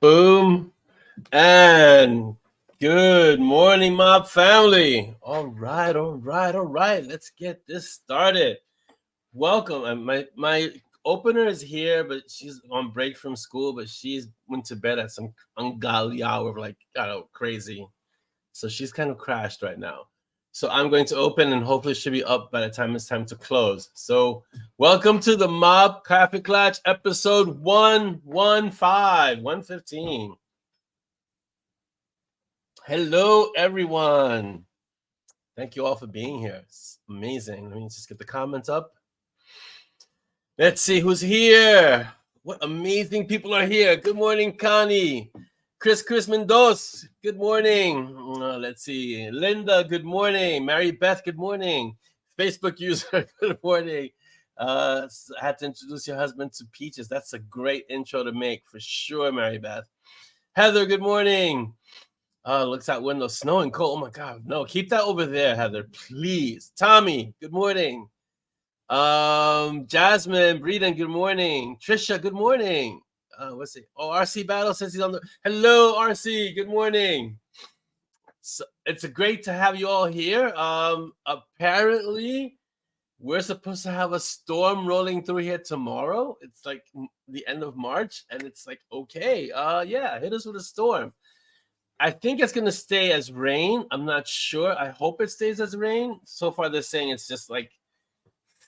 Boom. And good morning, mob family. All right, all right, all right. Let's get this started. Welcome. And my opener is here, but she's on break from school, but she's went to bed at some ungodly hour, like I don't know, crazy. So she's kind of crashed right now. So I'm going to open and hopefully she'll be up by the time it's time to close. So welcome to the Mob Kaffeeklatsch episode 115, 115. Hello, everyone. Thank you all for being here. It's amazing. Let me just get the comments up. Let's see who's here. What amazing people are here. Good morning, Connie. Chris Mendoza, good morning. Let's see. Linda, good morning. Mary Beth, good morning. Facebook user, good morning. I had to introduce your husband to Peaches. That's a great intro to make for sure, Mary Beth. Heather, good morning. Looks out window, snow and cold. Oh my God, no, keep that over there, Heather, please. Tommy, good morning. Jasmine, Breeden, good morning. Trisha, good morning. Let's see. Oh, RC Battle says he's on the. Hello, RC. Good morning. So it's great to have you all here. Apparently, we're supposed to have a storm rolling through here tomorrow. It's like the end of March, and it's like okay. Yeah, hit us with a storm. I think it's gonna stay as rain. I'm not sure. I hope it stays as rain. So far, they're saying it's just like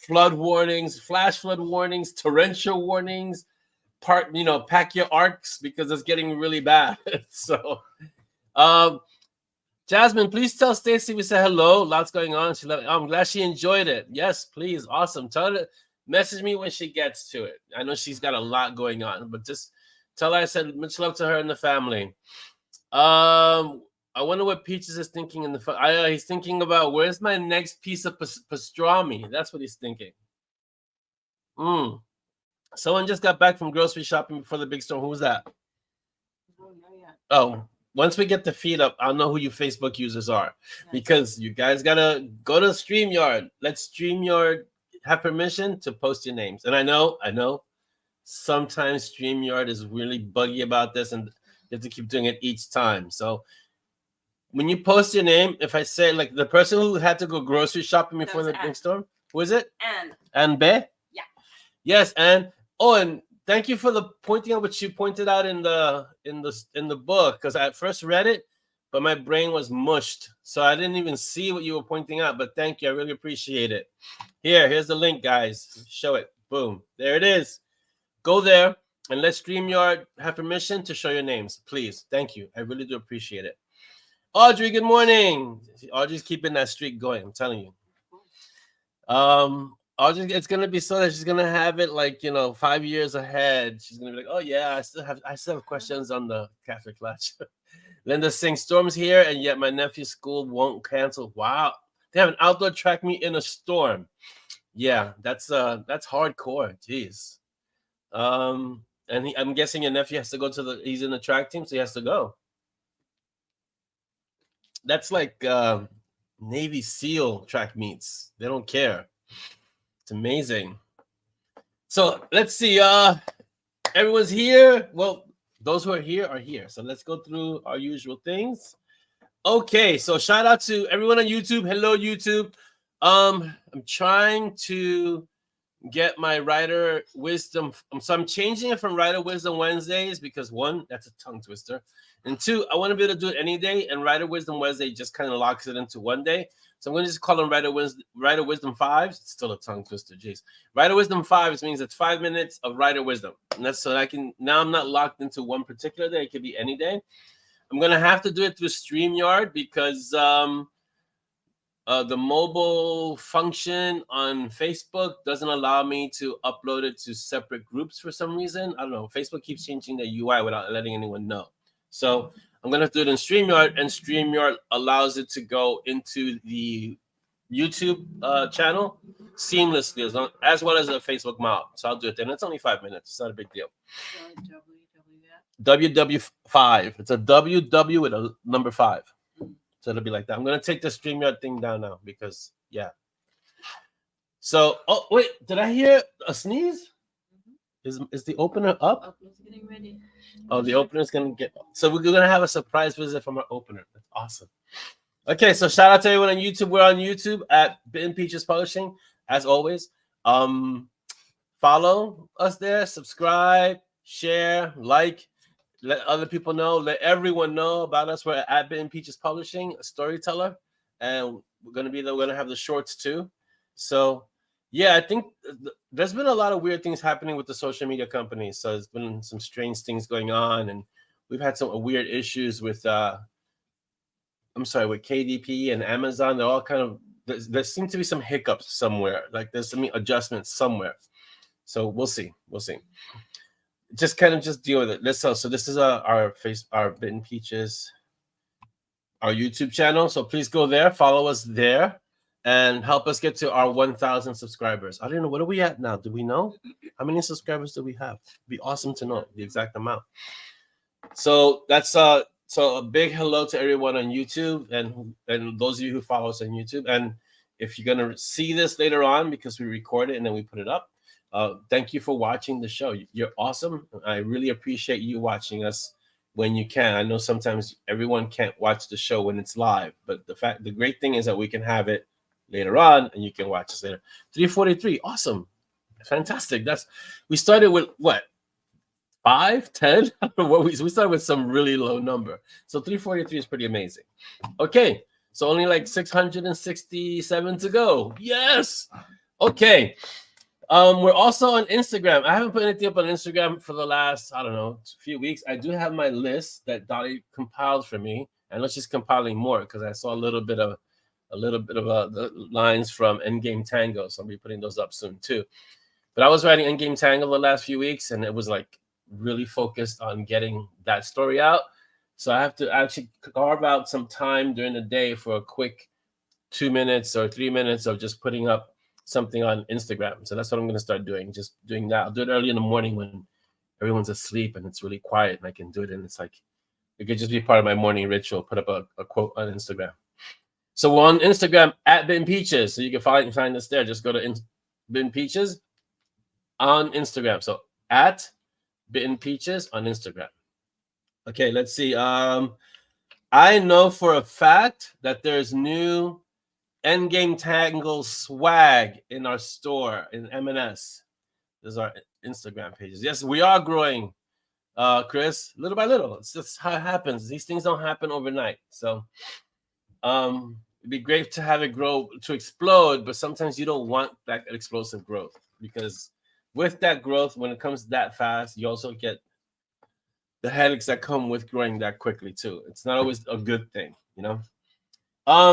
flood warnings, flash flood warnings, torrential warnings. Pack your arcs because it's getting really bad. So, Jasmine, please tell Stacy we said hello. Lots going on. I'm glad she enjoyed it. Yes, please. Awesome. Tell her to message me when she gets to it. I know she's got a lot going on, but just tell her I said much love to her and the family. I wonder what Peaches is thinking in the. He's thinking about where's my next piece of pastrami. That's what he's thinking. Someone just got back from grocery shopping before the big storm. Who was that? Oh, once we get the feed up, I'll know who you Facebook users are, because you guys gotta go to StreamYard. Let StreamYard have permission to post your names. And I know, sometimes StreamYard is really buggy about this, and you have to keep doing it each time. So when you post your name, if I say like the person who had to go grocery shopping before the big storm, who is it? Anne Be? Yeah. Yes, Anne. Oh, and thank you for the pointing out what you pointed out in the book, because I first read it, but my brain was mushed, so I didn't even see what you were pointing out. But thank you, I really appreciate it. Here's the link, guys. Show it. Boom, there it is. Go there and let StreamYard have permission to show your names, please. Thank you, I really do appreciate it. Audrey, good morning. Audrey's keeping that streak going. I'm telling you. Audrey, it's gonna be so that she's gonna have it like 5 years ahead. She's gonna be like, oh yeah, I still have questions on the Kaffeeklatsch. Linda sings storms here, and yet my nephew's school won't cancel. Wow, they have an outdoor track meet in a storm. Yeah, that's hardcore. Jeez. And I'm guessing your nephew has to go to he's in the track team, so he has to go. That's like Navy SEAL track meets. They don't care. It's amazing. So let's see. Everyone's here. Well, those who are here. So let's go through our usual things. Okay, so shout out to everyone on YouTube. Hello, YouTube. I'm trying to get my writer wisdom. So I'm changing it from writer wisdom Wednesdays because one, that's a tongue twister. And two, I want to be able to do it any day, and Writer Wisdom Wednesday just kind of locks it into one day. So I'm going to just call them Writer Wisdom 5s. It's still a tongue twister, jeez. Writer Wisdom 5s means it's 5 minutes of Writer Wisdom. And that's so that I can, now I'm not locked into one particular day. It could be any day. I'm going to have to do it through StreamYard because the mobile function on Facebook doesn't allow me to upload it to separate groups for some reason. I don't know. Facebook keeps changing the UI without letting anyone know. So I'm going to do it in StreamYard, and StreamYard allows it to go into the YouTube channel seamlessly, as well as a Facebook mob. So I'll do it then. It's only 5 minutes. It's not a big deal. WW5. It's a WW with a number 5. So it'll be like that. I'm going to take the StreamYard thing down now because, yeah. So, oh, wait. Did I hear a sneeze? Is the opener up? Opener's getting ready. Oh, the opener's gonna get. So we're gonna have a surprise visit from our opener. That's awesome. Okay, so shout out to everyone on YouTube. We're on YouTube at Bitten Peaches Publishing, as always. Follow us there, subscribe, share, like, let other people know, let everyone know about us. We're at Bitten Peaches Publishing, a storyteller, and we're gonna have the shorts too. So yeah, I think there's been a lot of weird things happening with the social media companies. So there's been some strange things going on, and we've had some weird issues with with KDP and Amazon. They're all kind of there seem to be some hiccups somewhere. Like there's some adjustments somewhere. So we'll see. Just deal with it. So this is our Bitten Peaches, our YouTube channel. So please go there, follow us there, and help us get to our 1,000 subscribers. I don't know, what are we at now? Do we know how many subscribers do we have? It'd be awesome to know the exact amount. So that's so a big hello to everyone on YouTube and those of you who follow us on YouTube. And if you're gonna see this later on, because we record it and then we put it up, thank you for watching the show. You're awesome. I really appreciate you watching us when you can. I know sometimes everyone can't watch the show when it's live, but the great thing is that we can have it later on and you can watch us later. 343, awesome, fantastic. We started with what? 5, 10? I don't know what we started with some really low number. So 343 is pretty amazing. Okay, so only like 667 to go. Yes. Okay. We're also on Instagram. I haven't put anything up on Instagram for the last, I don't know, few weeks. I do have my list that Dolly compiled for me, and let's just compiling more because I saw a little bit of the lines from Endgame Tango. So I'll be putting those up soon too. But I was writing Endgame Tango the last few weeks, and it was like really focused on getting that story out. So I have to actually carve out some time during the day for a quick 2 minutes or 3 minutes of just putting up something on Instagram. So that's what I'm going to start doing. Just doing that. I'll do it early in the morning when everyone's asleep and it's really quiet, and I can do it. And it's like, it could just be part of my morning ritual. Put up a quote on Instagram. So we're on Instagram at Bitten Peaches. So you can find us there. Just go to Bitten Peaches on Instagram. So at Bitten Peaches on Instagram. Okay, let's see. I know for a fact that there's new Endgame Tangle swag in our store in M&S. There's our Instagram pages. Yes, we are growing, Chris, little by little. It's just how it happens. These things don't happen overnight. So it'd be great to have it grow to explode, but sometimes you don't want that explosive growth, because with that growth, when it comes that fast, you also get the headaches that come with growing that quickly too. It's not always a good thing, you know.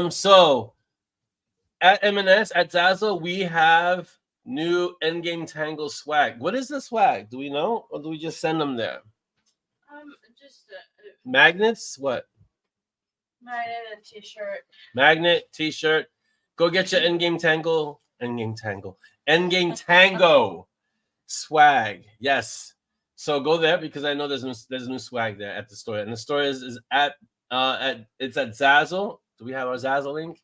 So at M&S, at Zazzle, we have new Endgame Tangle swag. What is the swag? Do we know, or do we just send them there? Just magnets. What? Magnet and T-shirt. Magnet, T-shirt. Go get your Endgame Tango swag. Yes. So go there, because I know there's new swag there at the store, and the store is at Zazzle. Do we have our Zazzle link?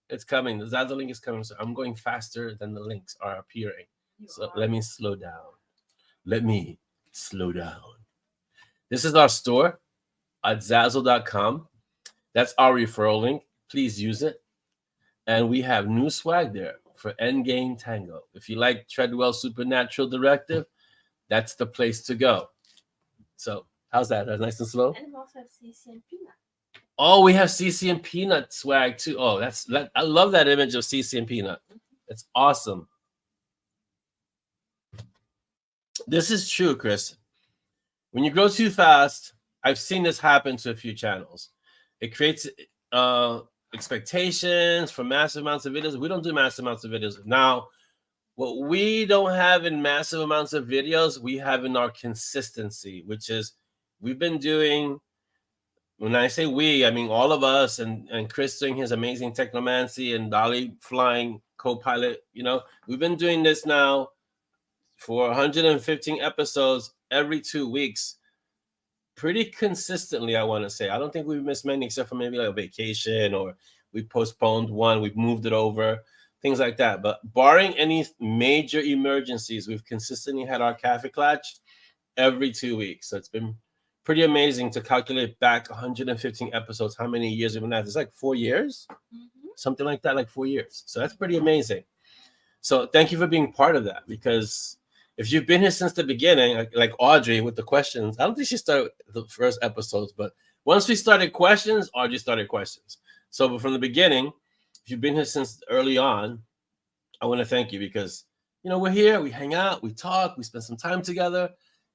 It's coming. The Zazzle link is coming. So I'm going faster than the links are appearing. Let me slow down. This is our store at Zazzle.com. That's our referral link. Please use it. And we have new swag there for Endgame Tango. If you like Treadwell Supernatural Directive, that's the place to go. So how's that? That's nice and slow. And we also have CC and Peanut. Oh, we have CC and Peanut swag too. Oh, I love that image of CC and Peanut. It's awesome. This is true, Chris. When you grow too fast, I've seen this happen to a few channels. It creates expectations for massive amounts of videos. We don't do massive amounts of videos. Now, what we don't have in massive amounts of videos, we have in our consistency, which is we've been doing. When I say we, I mean all of us, and Chris doing his amazing technomancy, and Dolly flying co-pilot. You know, we've been doing this now for 115 episodes every 2 weeks, pretty consistently, I want to say. I don't think we've missed many, except for maybe like a vacation, or we postponed one, we've moved it over. things like that. But barring any major emergencies, we've consistently had our Kaffeeklatsch every 2 weeks. So it's been pretty amazing to calculate back 115 episodes, how many years we've been at. It's like 4 years, something like that, like 4 years. So that's pretty amazing. So thank you for being part of that, because if you've been here since the beginning, like Audrey with the questions, I don't think she started the first episodes, but once we started questions, Audrey started questions. So from the beginning, if you've been here since early on, I want to thank you, because, you know, we're here, we hang out, we talk, we spend some time together.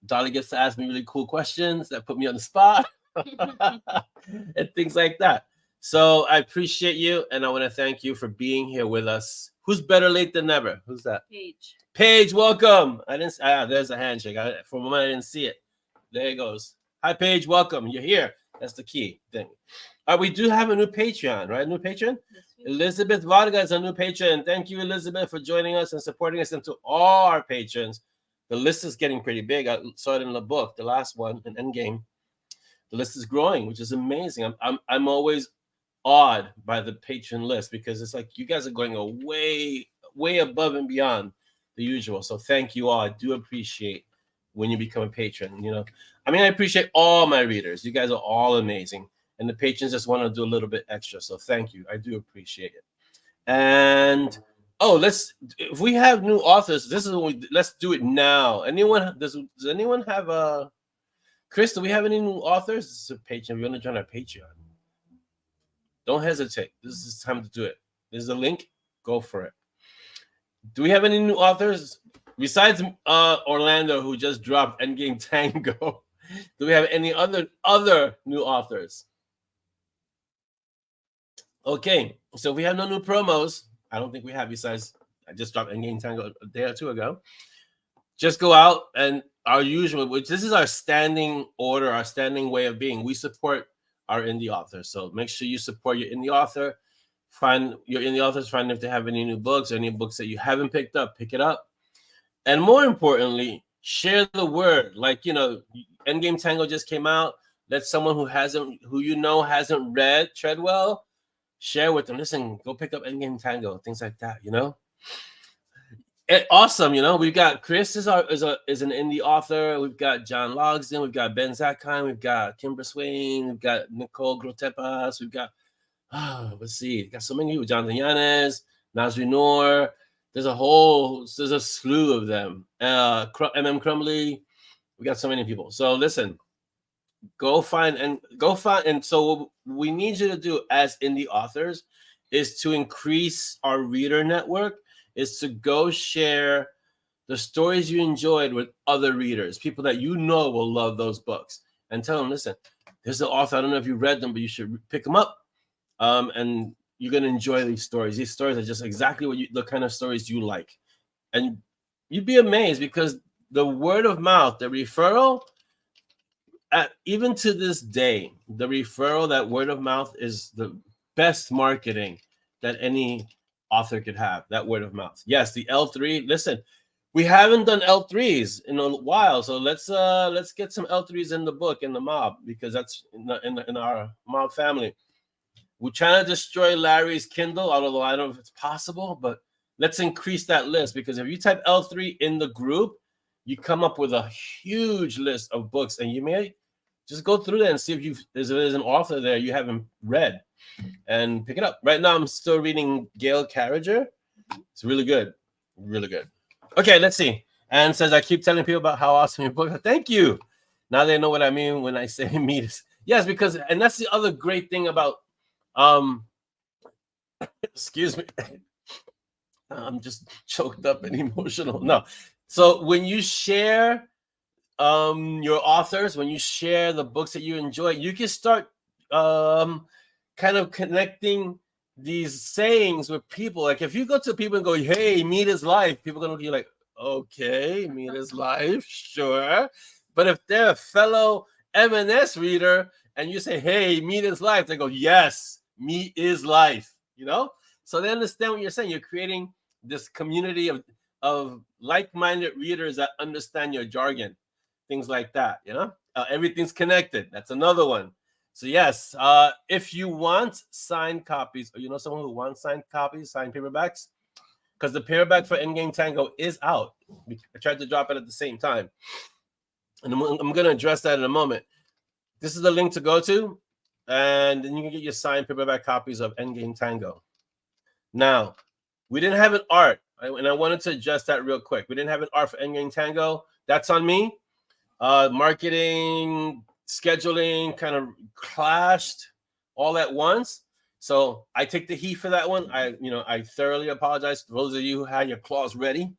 Dolly gets to ask me really cool questions that put me on the spot and things like that. So I appreciate you, and I want to thank you for being here with us. Who's better late than never? Who's that? Paige. Paige, welcome. I didn't. There's a handshake. For a moment, I didn't see it. There it goes. Hi, Paige. Welcome. You're here. That's the key thing. We do have a new Patreon, right? New patron. Yes, Elizabeth Vargas, a new patron. Thank you, Elizabeth, for joining us and supporting us, and to all our patrons. The list is getting pretty big. I saw it in the book, the last one, in Endgame. The list is growing, which is amazing. I'm always awed by the patron list, because it's like you guys are going way above and beyond the usual. So thank you all. I do appreciate when you become a patron. You know, I mean, I appreciate all my readers. You guys are all amazing, and the patrons just want to do a little bit extra. So thank you. I do appreciate it. And if we have new authors, this is when let's do it now. Does anyone have Chris, do we have any new authors? This is a Patreon. We're gonna join our Patreon. Don't hesitate. This is time to do it. There's a link. Go for it. Do we have any new authors besides Orlando, who just dropped Endgame Tango? Do we have any other new authors? Okay, so we have no new promos. I don't think we have, besides I just dropped Endgame Tango a day or two ago. Just go out, and our usual, which this is our standing order, our standing way of being. We support our indie authors. So make sure you support your indie author. Find your indie authors, find if they have any new books or any books that you haven't picked up, pick it up. And more importantly, share the word. Like, you know, Endgame Tango just came out. Let someone who hasn't read Treadwell, share with them. Listen, go pick up Endgame Tango, things like that, you know? Awesome, you know. We've got Chris is an indie author. We've got John Logsdon. We've got Ben Zakheim. We've got Kimber Swain. We've got Nicole Grotepas. We've got let's see. We've got so many people. Jonathan Yanez, Nasri Noor. There's a slew of them. Crumbly. We got so many people. So listen, go find. And so what we need you to do as indie authors is to increase our reader network, is to go share the stories you enjoyed with other readers, people that you know will love those books, and tell them, listen, there's an author, I don't know if you read them, but you should pick them up, and you're going to enjoy these stories. These stories are just exactly the kind of stories you like. And you'd be amazed, because the word of mouth, the referral, even to this day, the referral, that word of mouth is the best marketing that any author could have, that word of mouth. Yes, the L3. Listen, we haven't done L3s in a while, so let's get some L3s in the book, in the MoB, because that's in our MoB family. We're trying to destroy Larry's Kindle, although I don't know if it's possible, but let's increase that list, because if you type L3 in the group, you come up with a huge list of books, and you may just go through there and see if there's an author there you haven't read, and pick it up. Right now, I'm still reading Gail Carriger. It's really good. Really good. Okay, let's see. Anne says, I keep telling people about how awesome your book is. Thank you. Now they know what I mean when I say meet. Yes, because, and that's the other great thing about, excuse me. I'm just choked up and emotional. No. So when you share your authors, when you share the books that you enjoy, you can start kind of connecting these sayings with people. Like if you go to people and go, hey, meet his life, people are gonna be like, okay, meet his life, sure. But if they're a fellow M&S reader and you say, hey, meet his life, they go, yes, meet his life, you know? So they understand what you're saying. You're creating this community of like-minded readers that understand your jargon, things like that, you know? Everything's connected. That's another one. So yes, if you want signed copies, or you know someone who wants signed copies, signed paperbacks, because the paperback for Endgame Tango is out. I tried to drop it at the same time, and I'm going to address that in a moment. This is the link to go to, and then you can get your signed paperback copies of Endgame Tango. Now, we didn't have an art, and I wanted to address that real quick. We didn't have an art for Endgame Tango. That's on me. Marketing, scheduling kind of clashed all at once. So I take the heat for that one. I thoroughly apologize to those of you who had your claws ready,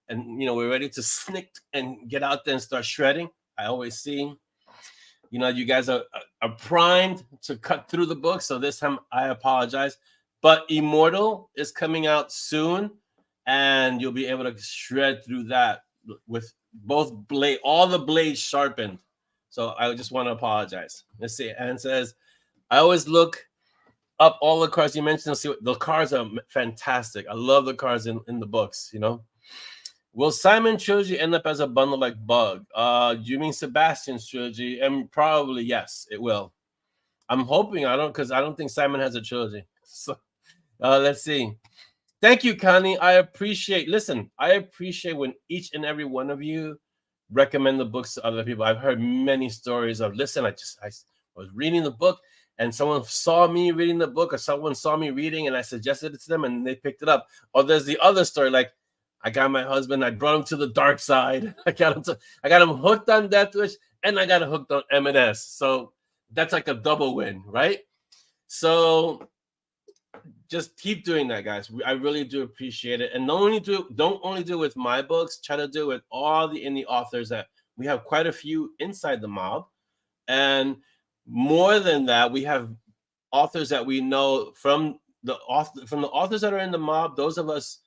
and we're ready to snick and get out there and start shredding. I always see, you guys are primed to cut through the book. So this time I apologize, but Immortal is coming out soon, and you'll be able to shred through that with both all the blades sharpened. So I just want to apologize. Let's see. Anne says, I always look up all the cards you mentioned to see what the cards are fantastic. I love the cards in the books, Will Simon trilogy end up as a bundle like Bug? Do you mean Sebastian's trilogy? And probably yes, it will. I'm hoping because I don't think Simon has a trilogy. So let's see. Thank you, Connie. I appreciate when each and every one of you recommend the books to other people. I've heard many stories of, listen, I was reading the book and someone saw me reading the book, or someone saw me reading and I suggested it to them and they picked it up. Or there's the other story, like I got my husband, I brought him to the dark side. I got him hooked on Death Wish, and I got him hooked on M&S. So that's like a double win, right? So just keep doing that, guys. I really do appreciate it. And don't only do it with my books. Try to do it with all the indie authors that we have quite a few inside the mob. And more than that, we have authors that we know from the authors that are in the mob. Those of us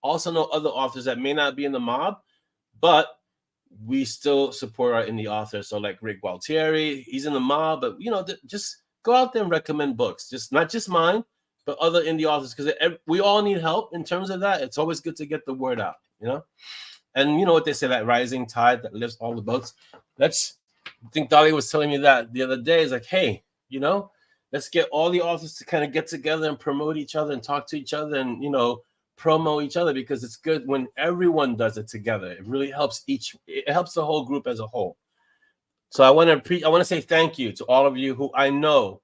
also know other authors that may not be in the mob, but we still support our indie authors. So like Rick Gualtieri, he's in the mob, but just go out there and recommend books. Just not just mine, but other indie authors, because we all need help in terms of that. It's always good to get the word out, And you know what they say, that rising tide that lifts all the boats. I think Dolly was telling me that the other day. Is like, hey, let's get all the authors to kind of get together and promote each other and talk to each other and, promo each other, because it's good when everyone does it together. It really helps it helps the whole group as a whole. So I want to say thank you to all of you who I know.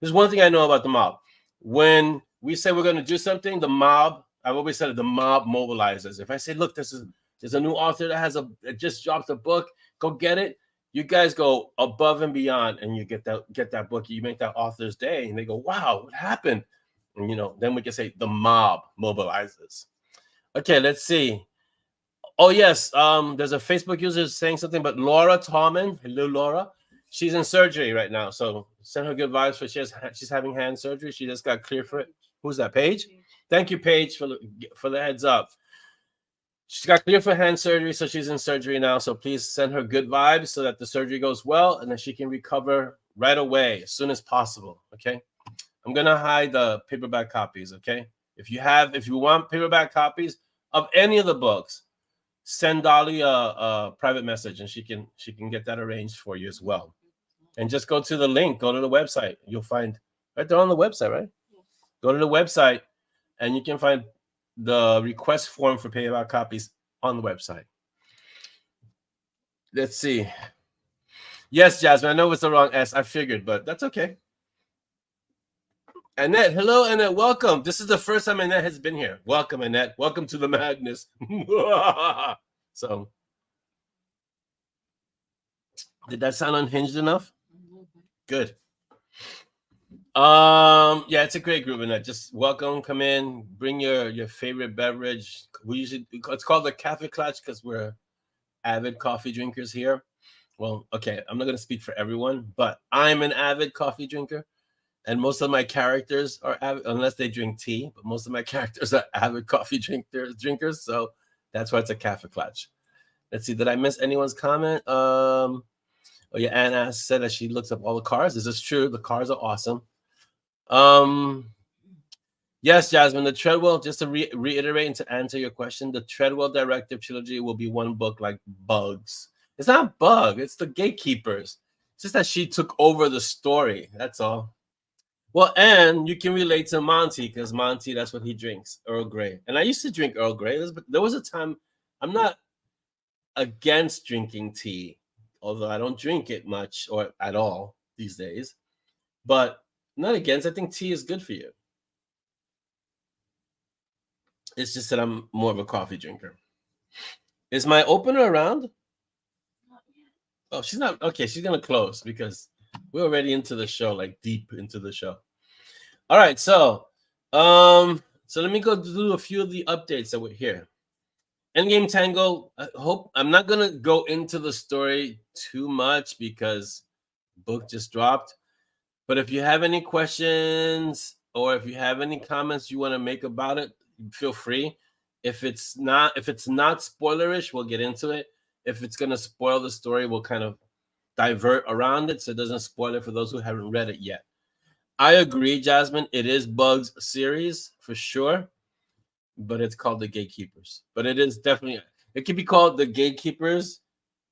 There's one thing I know about the mob. When we say we're going to do something, the mob, I've always said it, the mob mobilizes. If I say, look, there's a new author that just dropped a book, go get it. You guys go above and beyond, and you get that book. You make that author's day, and they go, wow, what happened? And then we can say the mob mobilizes. Okay, let's see. Oh yes, there's a Facebook user saying something, but Laura Tallman, hello Laura, she's in surgery right now, so send her good vibes. She's having hand surgery. She just got cleared for it. Who's that, Paige? Thank you, Paige, for the heads up. She got cleared for hand surgery, so she's in surgery now. So please send her good vibes so that the surgery goes well and then she can recover right away as soon as possible. Okay. I'm gonna hide the paperback copies. Okay. If you want paperback copies of any of the books, send Dolly a private message and she can get that arranged for you as well. And just go to the link, go to the website. You'll find right there on the website, right? Yes. Go to the website and you can find the request form for paperback copies on the website. Let's see. Yes, Jasmine, I know it's the wrong S. I figured, but that's okay. Annette, hello, Annette. Welcome. This is the first time Annette has been here. Welcome, Annette. Welcome to the madness. So, did that sound unhinged enough? Good. Yeah, it's a great group, Annette. Just welcome, come in, bring your favorite beverage. It's called the Kaffeeklatsch because we're avid coffee drinkers here. Well, okay, I'm not gonna speak for everyone, but I'm an avid coffee drinker. And most of my characters are avid, unless they drink tea, but most of my characters are avid coffee drinkers. So that's why it's a Kaffeeklatsch. Let's see, did I miss anyone's comment? Oh yeah, Anna said that she looks up all the cars. This is true. The cars are awesome. Yes, Jasmine, the Treadwell, just to reiterate and to answer your question, the Treadwell Directive Trilogy will be one book like Bugs. It's not Bug, it's the Gatekeepers. It's just that she took over the story. That's all. Well, and you can relate to Monty because Monty, that's what he drinks, Earl Grey. And I used to drink Earl Grey. There was a time I'm not against drinking tea, although I don't drink it much or at all these days. But not against. I think tea is good for you. It's just that I'm more of a coffee drinker. Is my opener around? Not yet. Oh, she's not. Okay, she's gonna close because we're already into the show, like deep into the show. All right, so let me go do a few of the updates that were here. Endgame Tango. I hope I'm not gonna go into the story too much because book just dropped. But if you have any questions or if you have any comments you want to make about it, feel free. If it's not spoilerish, we'll get into it. If it's gonna spoil the story, we'll kind of divert around it so it doesn't spoil it for those who haven't read it yet. I agree, Jasmine. It is Bugs series for sure, but it's called The Gatekeepers. But it is definitely, it could be called The Gatekeepers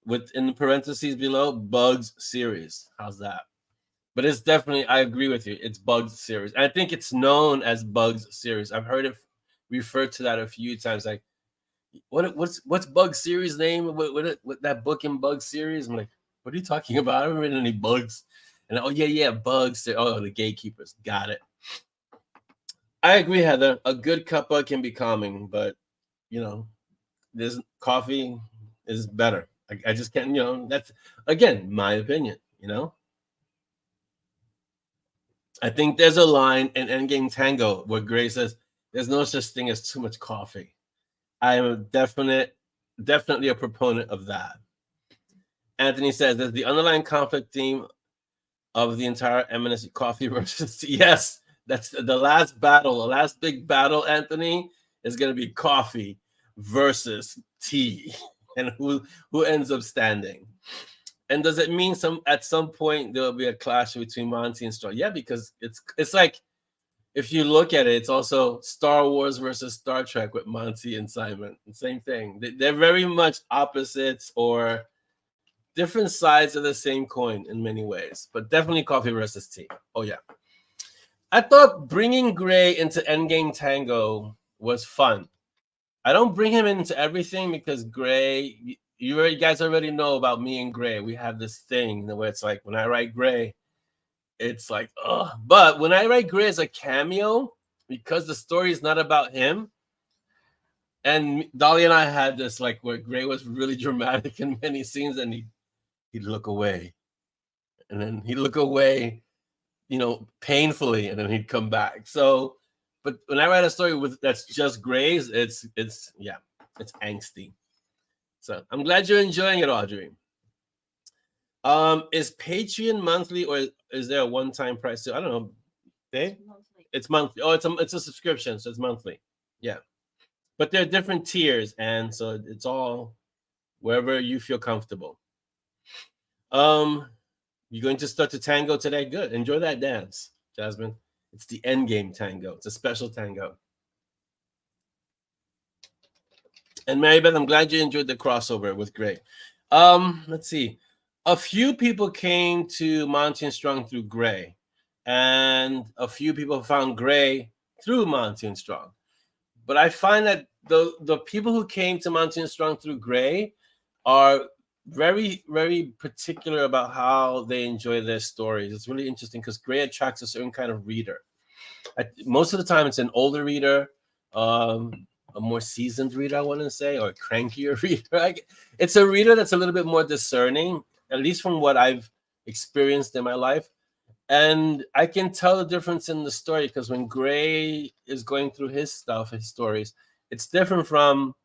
with in the parentheses below Bugs series. How's that? But it's definitely, I agree with you. It's Bugs series. And I think it's known as Bugs series. I've heard it referred to that a few times. Like, what's Bugs series name? What that book in Bugs series? I'm like, what are you talking about? I haven't written any bugs. And oh yeah, Bugs. Oh, The Gatekeepers. Got it. I agree, Heather. A good cuppa can be calming, but this coffee is better. I just can't. That's again my opinion. I think there's a line in Endgame Tango where Gray says, "There's no such thing as too much coffee." I am definitely a proponent of that. Anthony says, "There's the underlying conflict theme of the entire M&S coffee versus tea." Yes, that's the last battle. The last big battle, Anthony, is going to be coffee versus tea, and who ends up standing. And does it mean at some point there will be a clash between Monty and Strong? Yeah, because it's like if you look at it, it's also Star Wars versus Star Trek with Monty and Simon. Same thing. They're very much opposites or different sides of the same coin in many ways, but definitely coffee versus tea. Oh yeah. I thought bringing Gray into Endgame Tango was fun. I don't bring him into everything because Gray, you guys already know about me and Gray. We have this thing where it's like when I write Gray, it's like, oh. But when I write Gray as a cameo, because the story is not about him, and Dolly and I had this like where Gray was really dramatic in many scenes, and he'd look away, and then he'd look away, painfully, and then he'd come back. So, but when I write a story that's just Gray's, it's angsty. So I'm glad you're enjoying it, Audrey. Is Patreon monthly or is there a one-time price? I don't know. Dave? It's monthly. Oh, it's a subscription, so it's monthly. Yeah, but there are different tiers, and so it's all wherever you feel comfortable. You're going to start the tango today? Good. Enjoy that dance, Jasmine. It's the Endgame Tango. It's a special tango. And Marybeth, I'm glad you enjoyed the crossover with Gray. Let's see. A few people came to Monty and Strong through Gray, and a few people found Gray through Monty and Strong. But I find that the people who came to Monty and Strong through Gray are very, very particular about how they enjoy their stories. It's really interesting because Gray attracts a certain kind of reader. Most of the time, it's an older reader, a more seasoned reader, I want to say, or a crankier reader. It's a reader that's a little bit more discerning, at least from what I've experienced in my life. And I can tell the difference in the story because when Gray is going through his stories, it's different from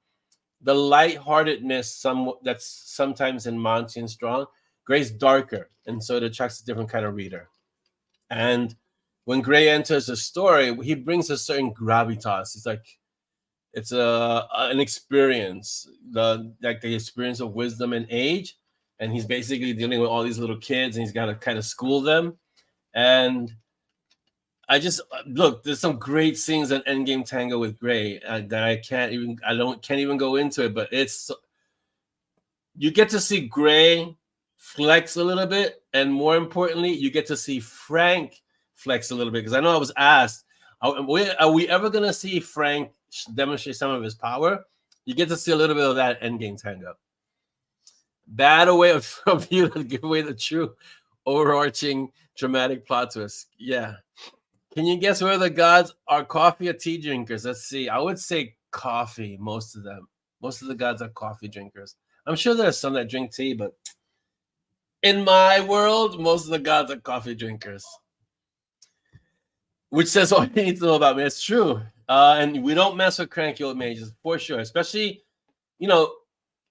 the lightheartedness that's sometimes in Monty and Strong. Gray's darker, and so it attracts a different kind of reader. And when Gray enters a story, he brings a certain gravitas. It's an experience, the experience of wisdom and age, and he's basically dealing with all these little kids, and he's got to kind of school them. And I just look. There's some great scenes in Endgame Tango with Gray that I can't even go into it. But you get to see Gray flex a little bit, and more importantly, you get to see Frank flex a little bit, because I know I was asked, are we ever gonna see Frank demonstrate some of his power? You get to see a little bit of that Endgame Tango. Bad way of you to give away the true overarching dramatic plot twist. Yeah. Can you guess whether the gods are coffee or tea drinkers? Let's see. I would say coffee, most of them. Most of the gods are coffee drinkers. I'm sure there's some that drink tea, but in my world, most of the gods are coffee drinkers. Which says all you need to know about me. It's true. And we don't mess with cranky old mages, for sure. Especially, you know,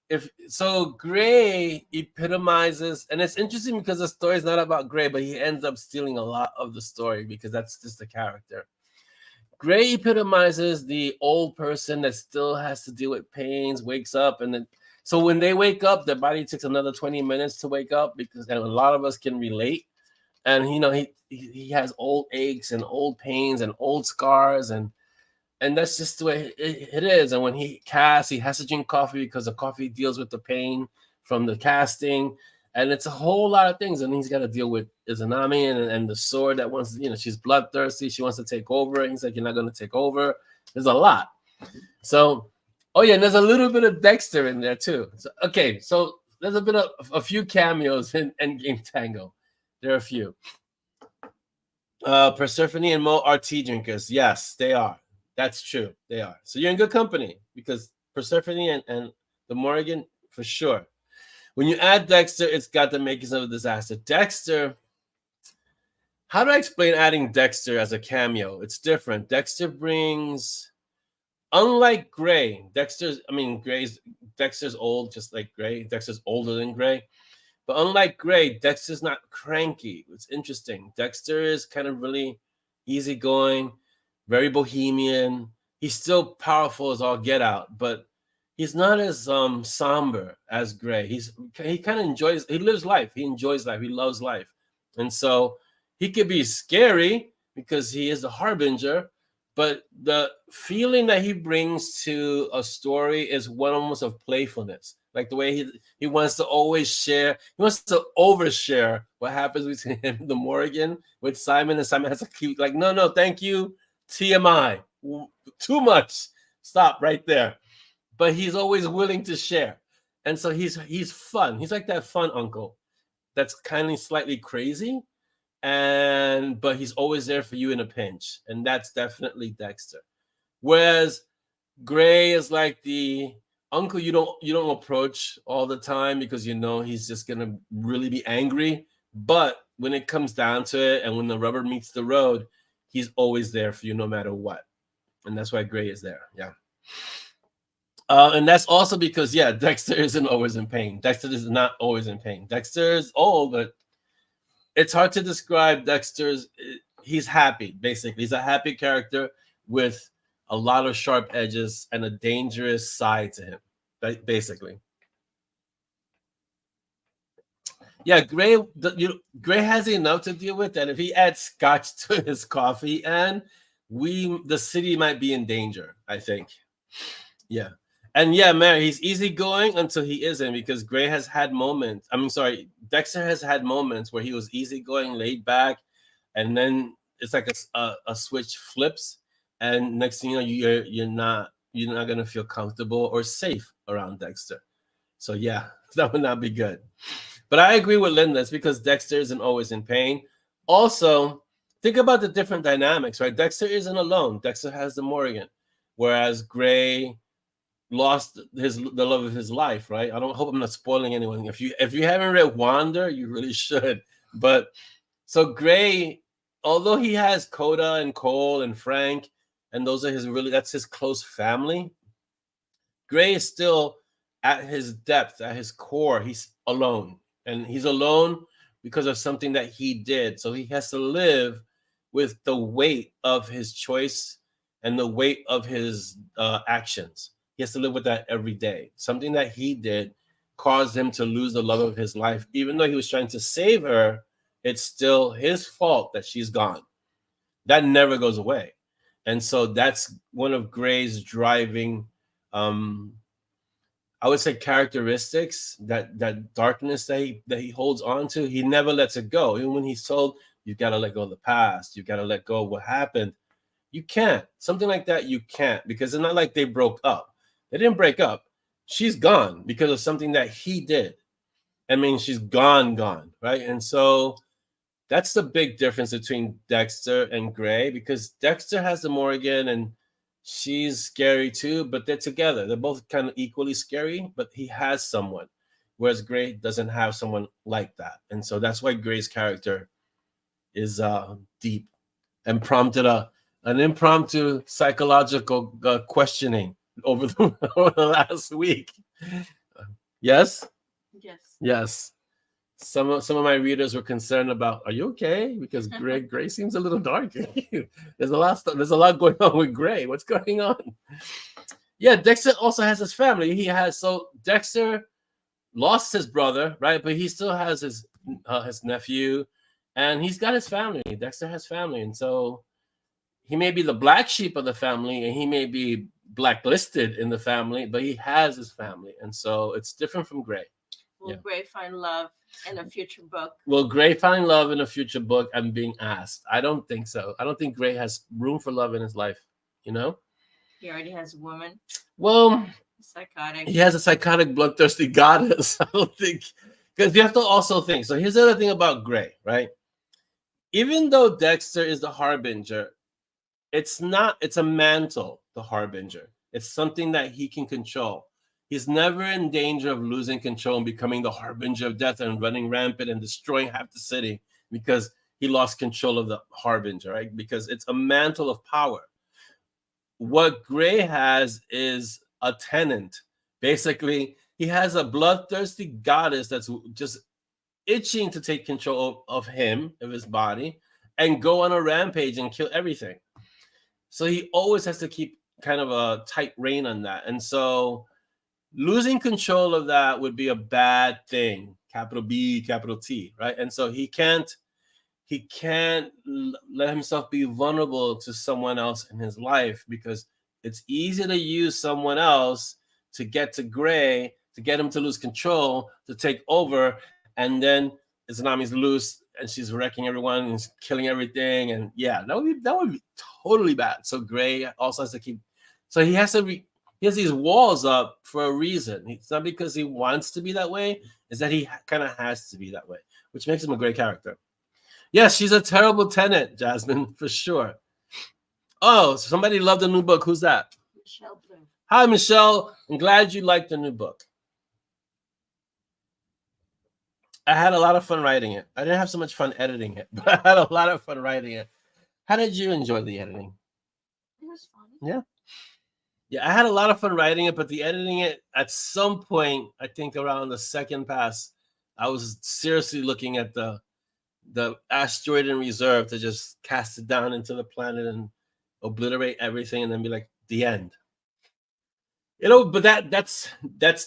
if so, Gray epitomizes, and it's interesting because the story is not about Gray, but he ends up stealing a lot of the story because that's just the character. Gray epitomizes the old person that still has to deal with pains, wakes up, and then so when they wake up, their body takes another 20 minutes to wake up, because and a lot of us can relate. And you know, he has old aches and old pains and old scars, and that's just the way it is. And when he casts, he has to drink coffee because the coffee deals with the pain from the casting. And it's a whole lot of things. And he's got to deal with Izanami and the sword that wants, you know, she's bloodthirsty. She wants to take over. And he's like, you're not going to take over. There's a lot. So, oh yeah, and there's a little bit of Dexter in there too. So, okay, so there's a bit of a few cameos in Endgame Tango. There are a few. Persephone and Mo are tea drinkers. Yes, they are. That's true. They are. So you're in good company, because Persephone and the Morrigan, for sure. When you add Dexter, it's got the makings of a disaster. Dexter, how do I explain adding Dexter as a cameo? It's different. Dexter brings, unlike Gray, Dexter's old, just like Gray. Dexter's older than Gray. But unlike Gray, Dexter's not cranky. It's interesting. Dexter is kind of really easygoing, very bohemian. He's still powerful as all get out, but he's not as somber as Gray. He kind of enjoys, he lives life. He enjoys life. He loves life. And so he could be scary because he is a harbinger, but the feeling that he brings to a story is one almost of playfulness. Like the way he wants to always share, he wants to overshare what happens between him and the Morrigan with Simon, and Simon has to keep like, no, thank you, TMI, too much, stop right there. But he's always willing to share, and so he's fun. He's like that fun uncle that's kind of slightly crazy, but he's always there for you in a pinch, and that's definitely Dexter. Whereas Gray is like the uncle you don't approach all the time, because you know he's just gonna really be angry. But when it comes down to it, and when the rubber meets the road, he's always there for you no matter what. And that's why Gray is there. Yeah. And that's also because, yeah, Dexter isn't always in pain. Dexter is not always in pain. Dexter is old, but it's hard to describe Dexter's. He's happy, basically. He's a happy character with a lot of sharp edges and a dangerous side to him, basically. Yeah, Gray has enough to deal with that. If he adds scotch to his coffee, and the city might be in danger, I think. Yeah. And yeah, Mary, he's easygoing until he isn't, because Gray has had moments. Dexter has had moments where he was easygoing, laid back, and then it's like a switch flips, and next thing you know, you're not gonna feel comfortable or safe around Dexter. So yeah, that would not be good. But I agree with Linda. It's because Dexter isn't always in pain. Also, think about the different dynamics, right? Dexter isn't alone. Dexter has the Morrigan, whereas Gray lost the love of his life, right? I don't hope I'm not spoiling anyone. If you haven't read Wander, you really should. But so Gray, although he has Coda and Cole and Frank, and those are that's his close family, Gray is still at his depth, at his core, he's alone. And he's alone because of something that he did. So he has to live with the weight of his choice and the weight of his actions. He has to live with that every day. Something that he did caused him to lose the love of his life. Even though he was trying to save her, it's still his fault that she's gone. That never goes away. And so that's one of Gray's driving, I would say, characteristics, that darkness that he holds on to. He never lets it go. Even when he's told, You've got to let go of the past. You've got to let go of what happened. You can't. Something like that, you can't, because it's not like they broke up. They didn't break up. She's gone because of something that he did. I mean, she's gone, right? And so that's the big difference between Dexter and Gray, because Dexter has the Morgan and she's scary too, but they're together. They're both kind of equally scary, but he has someone, whereas Gray doesn't have someone like that. And so that's why Gray's character is deep and prompted an impromptu psychological questioning over over the last week. Yes? Yes. Yes. Some of my readers were concerned about, are you okay? Because Gray seems a little dark. There's a lot going on with Gray. What's going on? Yeah, Dexter also has his family. So Dexter lost his brother, right? But he still has his nephew, and he's got his family. Dexter has family, and so he may be the black sheep of the family, and he may be blacklisted in the family, but he has his family, and so it's different from Gray. Will Gray find love in a future book? Will Gray find love in a future book? I'm being asked. I don't think so. I don't think Gray has room for love in his life. You know? He already has a woman. Well, psychotic. He has a psychotic, bloodthirsty goddess. I don't think, because you have to also think. So here's the other thing about Gray, right? Even though Dexter is the harbinger, it's a mantle, the harbinger. It's something that he can control. He's never in danger of losing control and becoming the harbinger of death and running rampant and destroying half the city because he lost control of the harbinger, right? Because it's a mantle of power. What Gray has is a tenant. Basically, he has a bloodthirsty goddess that's just itching to take control of him, of his body, and go on a rampage and kill everything. So he always has to keep kind of a tight rein on that. And so losing control of that would be a bad thing, capital B, capital T, right? And so he can't let himself be vulnerable to someone else in his life, because it's easy to use someone else to get to Gray, to get him to lose control, to take over, and then Izanami's loose and she's wrecking everyone and killing everything. And yeah, that would be totally bad. So Gray also has to keep. So he has these walls up for a reason. It's not because he wants to be that way. It's that he kind of has to be that way, which makes him a great character. Yes, she's a terrible tenant, Jasmine, for sure. Oh, somebody loved the new book. Who's that? Michelle Blue. Hi, Michelle. I'm glad you liked the new book. I had a lot of fun writing it. I didn't have so much fun editing it, but I had a lot of fun writing it. How did you enjoy the editing? It was fun. Yeah. Yeah, I had a lot of fun writing it, but the editing it, at some point, I think around the second pass, I was seriously looking at the asteroid in reserve to just cast it down into the planet and obliterate everything and then be like, the end. You know, but that's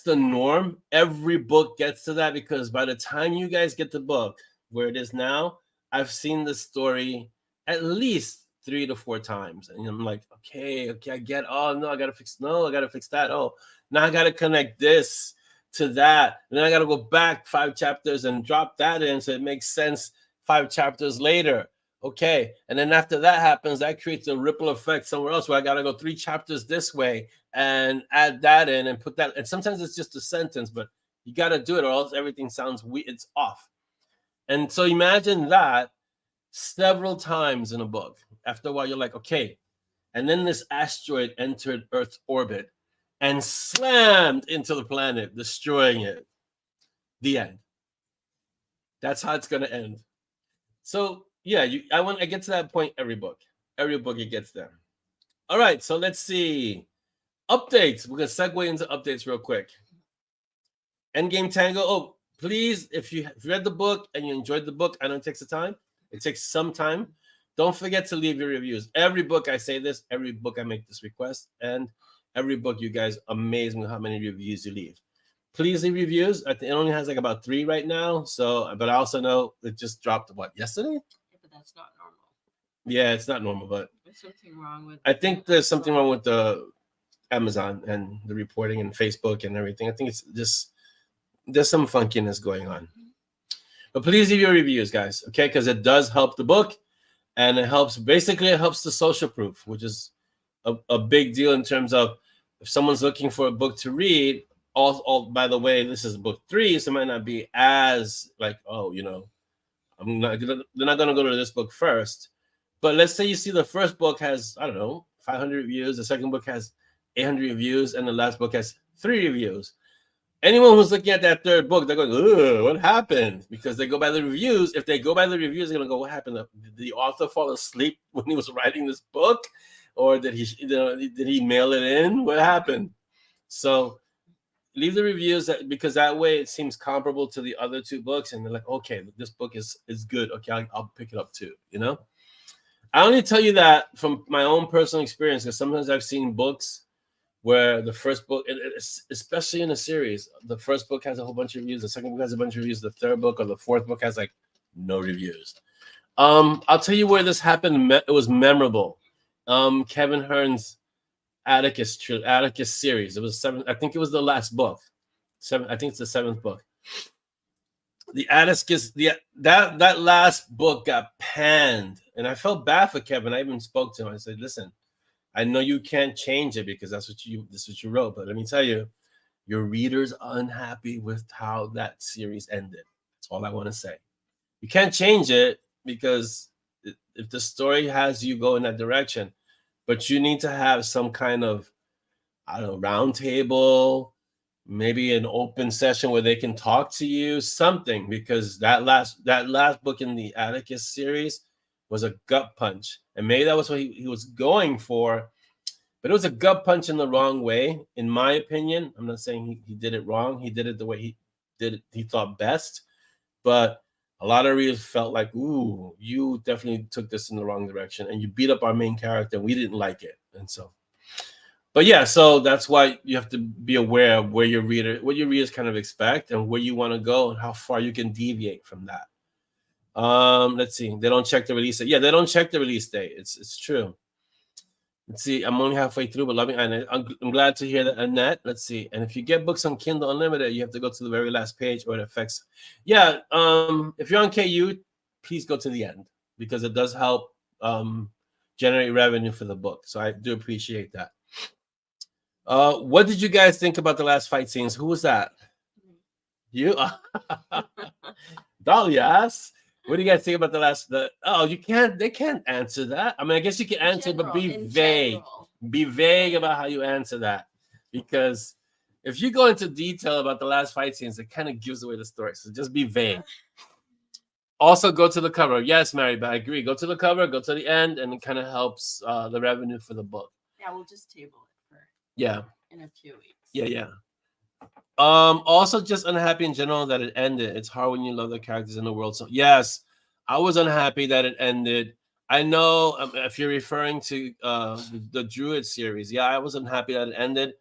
the norm. Every book gets to that, because by the time you guys get the book where it is now, I've seen the story at least 3 to 4 times. And I'm like, okay, I get, oh no, I gotta fix that. Oh, now I gotta connect this to that. And then I gotta go back 5 chapters and drop that in so it makes sense 5 chapters later. Okay, and then after that happens, that creates a ripple effect somewhere else where I gotta go 3 chapters this way and add that in and put that. And sometimes it's just a sentence, but you gotta do it or else everything sounds weird. It's off. And so imagine that several times in a book. After a while, you're like, okay. And then this asteroid entered Earth's orbit and slammed into the planet, destroying it. The end. That's how it's gonna end. So yeah, I get to that point every book. Every book it gets there. All right, so let's see. Updates. We're gonna segue into updates real quick. Endgame Tango. Oh, please, if you read the book and you enjoyed the book, I know it takes time. It takes some time. Don't forget to leave your reviews. Every book I say this, every book I make this request, and every book you guys amaze me how many reviews you leave. Please leave reviews. I think it only has like about 3 right now. So, but I also know it just dropped yesterday? Yeah, but that's not normal. Yeah, it's not normal, but there's something wrong with. I think there's something wrong with the Amazon and the reporting and Facebook and everything. I think it's just there's some funkiness going on. But please leave your reviews, guys, okay? Because it does help the book, and it helps. Basically, it helps the social proof, which is a big deal in terms of if someone's looking for a book to read. All by the way, this is book 3, so it might not be as like, oh, you know, they're not gonna go to this book first. But let's say you see the first book has, I don't know, 500 reviews, the second book has 800 reviews, and the last book has 3 reviews. Anyone who's looking at that third book, they're going, ugh, what happened? Because they go by the reviews. If they go by the reviews, they're going to go, what happened? Did the author fall asleep when he was writing this book? Or did he mail it in? What happened? So leave the reviews, because that way it seems comparable to the other 2 books. And they're like, okay, this book is good. Okay, I'll pick it up too, you know? I only tell you that from my own personal experience, because sometimes I've seen books where the first book, especially in a series, the first book has a whole bunch of reviews, the second book has a bunch of reviews, the third book or the fourth book has like no reviews. I'll tell you where this happened. It was memorable. Kevin Hearn's Atticus series. It was 7. I think it was the last book. 7. I think it's the 7th book. The Atticus. That last book got panned, and I felt bad for Kevin. I even spoke to him. I said, "Listen, I know you can't change it because this is what you wrote, but let me tell you, your readers are unhappy with how that series ended. That's all I want to say. You can't change it because if the story has you go in that direction, but you need to have some kind of, I don't know, round table, maybe an open session where they can talk to you, something, because that last book in the Atticus series was a gut punch. And maybe that was what he was going for, but it was a gut punch in the wrong way, in my opinion. I'm not saying he did it wrong. He did it the way he did it, he thought best. But a lot of readers felt like, ooh, you definitely took this in the wrong direction, and you beat up our main character, and we didn't like it. And so, but yeah, so that's why you have to be aware of what your readers kind of expect and where you want to go and how far you can deviate from that. Let's see. They don't check the release date. Yeah, they don't check the release date. It's true. Let's see. I'm only halfway through, but loving Annette. I'm glad to hear that, Annette. Let's see. And if you get books on Kindle Unlimited, you have to go to the very last page, or it affects. Yeah. If you're on KU, please go to the end, because it does help generate revenue for the book. So I do appreciate that. What did you guys think about the last fight scenes? Who was that? You? Dahlias. What do you guys think about the last? You can't. They can't answer that. I mean, I guess you can answer, but be vague. Be vague about how you answer that, because if you go into detail about the last fight scenes, it kind of gives away the story. So just be vague. Also, go to the cover. Yes, Mary, but I agree. Go to the cover. Go to the end, and it kind of helps the revenue for the book. Yeah, we'll just table it for. Yeah. In a few weeks. Yeah. Also just unhappy in general that it ended. It's hard when you love the characters in the world. So yes, I was unhappy that it ended. I know if you're referring to the Druid series, yeah, I was unhappy that it ended.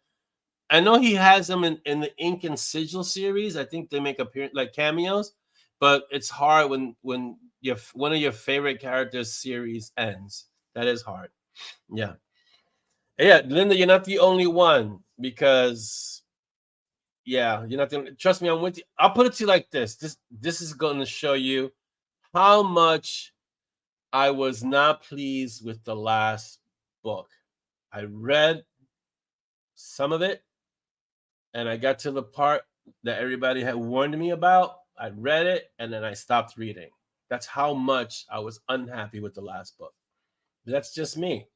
I know he has them in the Ink and Sigil series. I think they make appearance like cameos, but it's hard when one of your favorite characters series ends. That is hard. Yeah. Yeah, Linda, you're not the only one, because yeah, you're not the only. Trust me, I'm with you. I'll put it to you like this. This is going to show you how much I was not pleased with the last book. I read some of it, and I got to the part that everybody had warned me about. I read it, and then I stopped reading. That's how much I was unhappy with the last book. That's just me.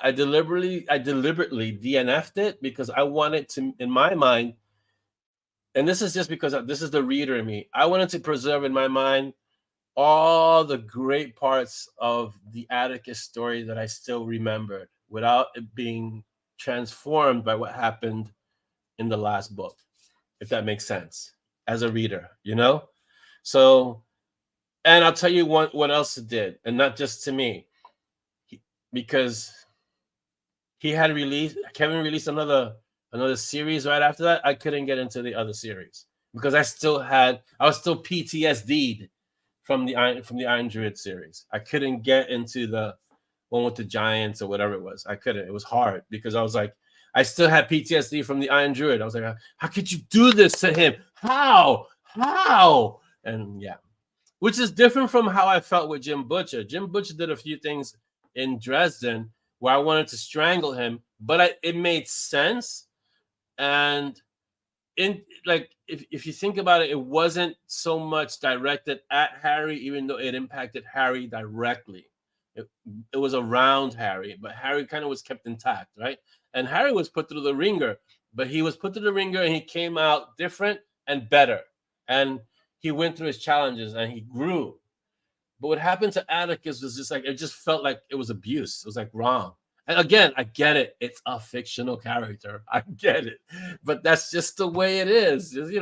I deliberately DNF'd it because I wanted to, in my mind, and this is just because this is the reader in me, I wanted to preserve in my mind all the great parts of the Atticus story that I still remembered without it being transformed by what happened in the last book, if that makes sense, as a reader, you know? So, and I'll tell you what else it did, and not just to me, because Kevin released another series right after that. I couldn't get into the other series because I was still PTSD'd from the Iron Druid series. I couldn't get into the one with the giants or whatever it was. I couldn't. It was hard because I was like, I still had PTSD from the Iron Druid. I was like, how could you do this to him? How? And yeah, which is different from how I felt with Jim Butcher. Jim Butcher did a few things in Dresden where I wanted to strangle him, but it made sense. And in like if you think about it, it wasn't so much directed at Harry, even though it impacted Harry directly. It was around Harry, but Harry kind of was kept intact, right? And Harry was put through the ringer, but he was put through the ringer and he came out different and better. And he went through his challenges and he grew. But what happened to Atticus was just like, it just felt like it was abuse. It was like wrong. And again, I get it. It's a fictional character. I get it. But that's just the way it is. Just,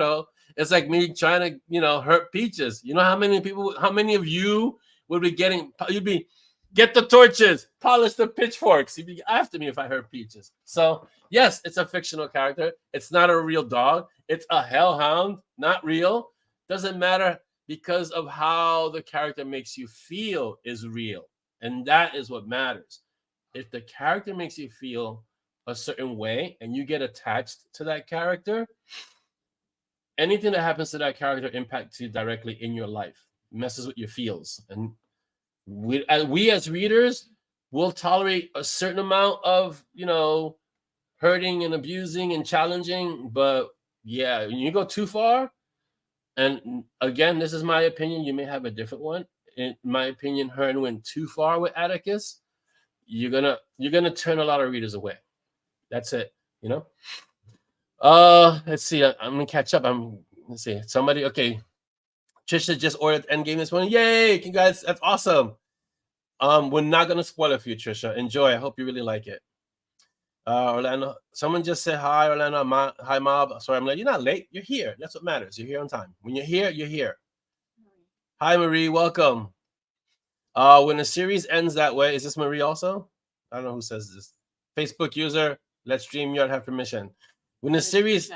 it's like me trying to, hurt Peaches. You know how many of you would be get the torches, polish the pitchforks. You'd be after me if I hurt Peaches. So yes, it's a fictional character. It's not a real dog. It's a hellhound, not real. Doesn't matter, because of how the character makes you feel is real. And that is what matters. If the character makes you feel a certain way and you get attached to that character, anything that happens to that character impacts you directly in your life, messes with your feels. And we as readers will tolerate a certain amount of, hurting and abusing and challenging. But yeah, when you go too far, and again, this is my opinion, you may have a different one. In my opinion, Hearn went too far with Atticus. You're gonna turn a lot of readers away. That's it. Let's see. I'm gonna catch up. Let's see. Somebody. Okay. Trisha just ordered Endgame this morning. Yay! Congrats. That's awesome. We're not gonna spoil it for you, Trisha. Enjoy. I hope you really like it. Orlando. Someone just said hi, Orlando. Hi, Mob. Sorry, I'm late. You're not late. You're here. That's what matters. You're here on time. When you're here, you're here. Hi, Marie. Welcome. When the series ends that way, is this Marie also? I don't know who says this. Facebook user, let's StreamYard have permission. When the series,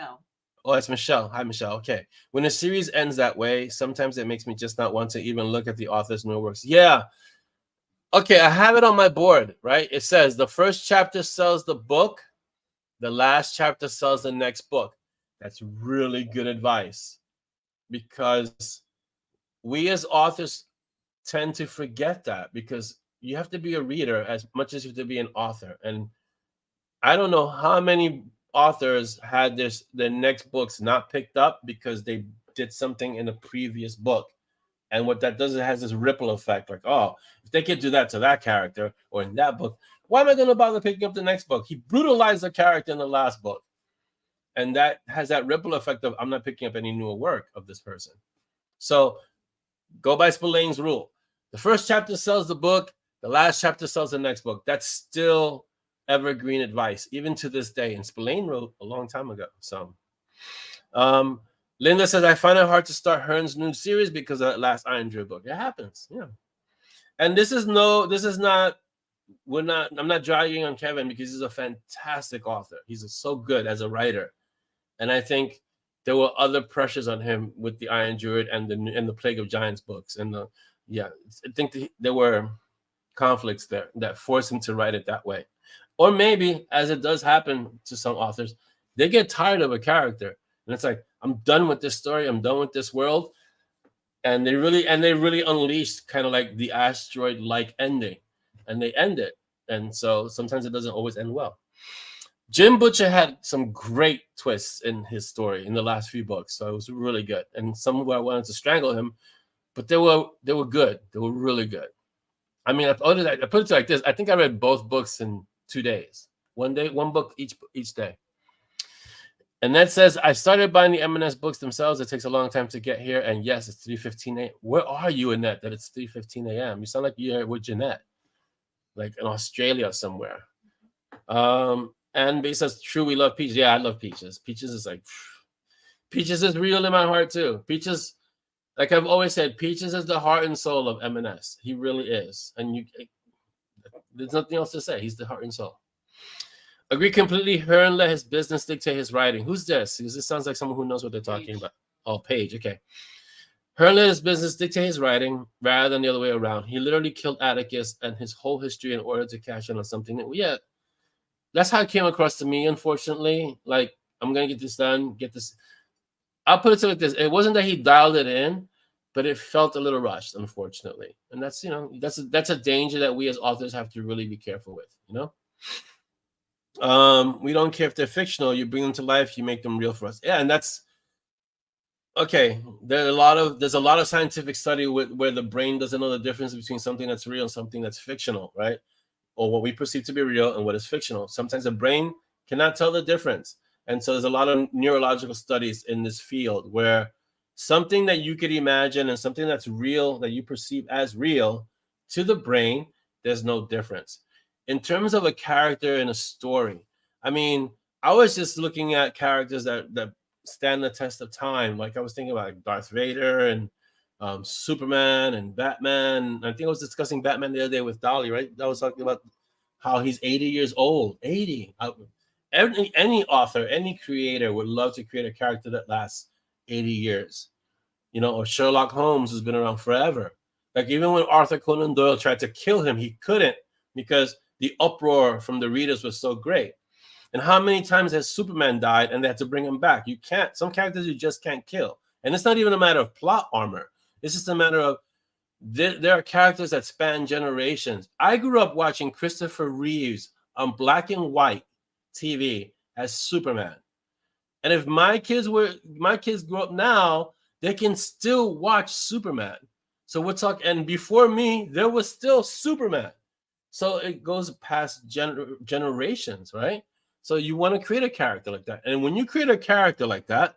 oh, it's Michelle. Hi, Michelle. Okay. When the series ends that way, sometimes it makes me just not want to even look at the author's new works. Yeah. Okay, I have it on my board, right? It says the first chapter sells the book, the last chapter sells the next book. That's really good advice, because we as authors tend to forget that, because you have to be a reader as much as you have to be an author. And I don't know how many authors had their next books not picked up because they did something in the previous book. And what that does, it has this ripple effect. Like, oh, if they could do that to that character or in that book, why am I going to bother picking up the next book? He brutalized the character in the last book. And that has that ripple effect of, I'm not picking up any newer work of this person. So go by Spillane's rule. The first chapter sells the book. The last chapter sells the next book. That's still evergreen advice, even to this day. And Spillane wrote a long time ago. So, Linda says, I find it hard to start Hearn's new series because of that last Iron Drew book. It happens. Yeah. And I'm not dragging on Kevin, because he's a fantastic author. He's so good as a writer. And I think there were other pressures on him with the Iron Druid and the Plague of Giants books. And I think there were conflicts there that forced him to write it that way. Or maybe, as it does happen to some authors, they get tired of a character. And it's like, I'm done with this story. I'm done with this world. And they really unleashed kind of like the asteroid-like ending. And they end it. And so sometimes it doesn't always end well. Jim Butcher had some great twists in his story in the last few books. So it was really good. And some where I wanted to strangle him, but they were good. They were really good. I mean, I put it like this. I think I read both books in 2 days. One book each day. And that says, I started buying the M&S books themselves. It takes a long time to get here. And yes, it's 3:15 a.m. Where are you, Annette, that it's 3:15 a.m.? You sound like you're with Jeanette, like in Australia somewhere. And he says, true, we love Peaches. Yeah, I love Peaches. Peaches is like, Peaches is real in my heart too. Peaches, like I've always said, Peaches is the heart and soul of M&S. He really is. And there's nothing else to say. He's the heart and soul. Agree completely. Hearn let his business dictate his writing. Who's this? Because this sounds like someone who knows what they're talking about. Oh, Paige. Okay. Hearn let his business dictate his writing rather than the other way around. He literally killed Atticus and his whole history in order to cash in on something that, yeah, that's how it came across to me, unfortunately. Like, I'm going to get this done, get this. I'll put it like this. It wasn't that he dialed it in. but it felt a little rushed, unfortunately. And that's, you know, that's a danger that we as authors have to really be careful with, you know. We don't care if they're fictional. You bring them to life, you make them real for us. Yeah, and that's okay. There's a lot of scientific study where the brain doesn't know the difference between something that's real and something that's fictional, right? Or what we perceive to be real and what is fictional. Sometimes the brain cannot tell the difference. And so there's a lot of neurological studies in this field where something that you could imagine and something that's real, that you perceive as real, to the brain, there's no difference. In terms of a character in a story, I mean, I was just looking at characters that stand the test of time. Like I was thinking about Darth Vader and Superman and Batman. I think I was discussing Batman the other day with Dolly, right? I was talking about how he's 80 years old. 80. Any author, any creator would love to create a character that lasts 80 years. You know, or Sherlock Holmes has been around forever. Like even when Arthur Conan Doyle tried to kill him, he couldn't because the uproar from the readers was so great. And how many times has Superman died and they had to bring him back? You can't. Some characters you just can't kill. And it's not even a matter of plot armor. It's just a matter of there are characters that span generations. I grew up watching Christopher Reeves on black and white TV as Superman. And if my kids grow up now, they can still watch Superman. So we're talking, and before me, there was still Superman. So it goes past generations, right? So you want to create a character like that. And when you create a character like that,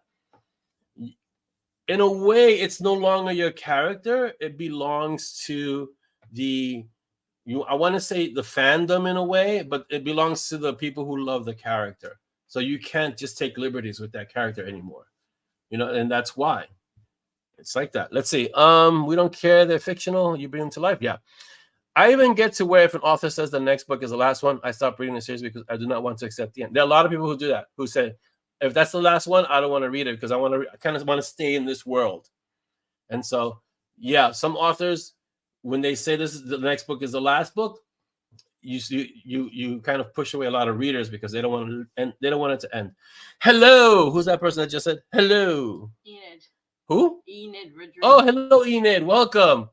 in a way, it's no longer your character. It belongs to I want to say the fandom in a way, but it belongs to the people who love the character. So you can't just take liberties with that character anymore. You know, and that's why. It's like that. Let's see. We don't care they're fictional. You bring them to life. Yeah. I even get to where if an author says the next book is the last one, I stop reading the series because I do not want to accept the end. There are a lot of people who do that, who say, if that's the last one, I don't want to read it because I kind of want to stay in this world. And so, yeah, some authors, when they say this is the next book is the last book, you kind of push away a lot of readers because they don't want to, and they don't want it to end. Hello, who's that person that just said hello? Enid. Who? Enid Rodriguez. Oh, hello, Enid. Welcome.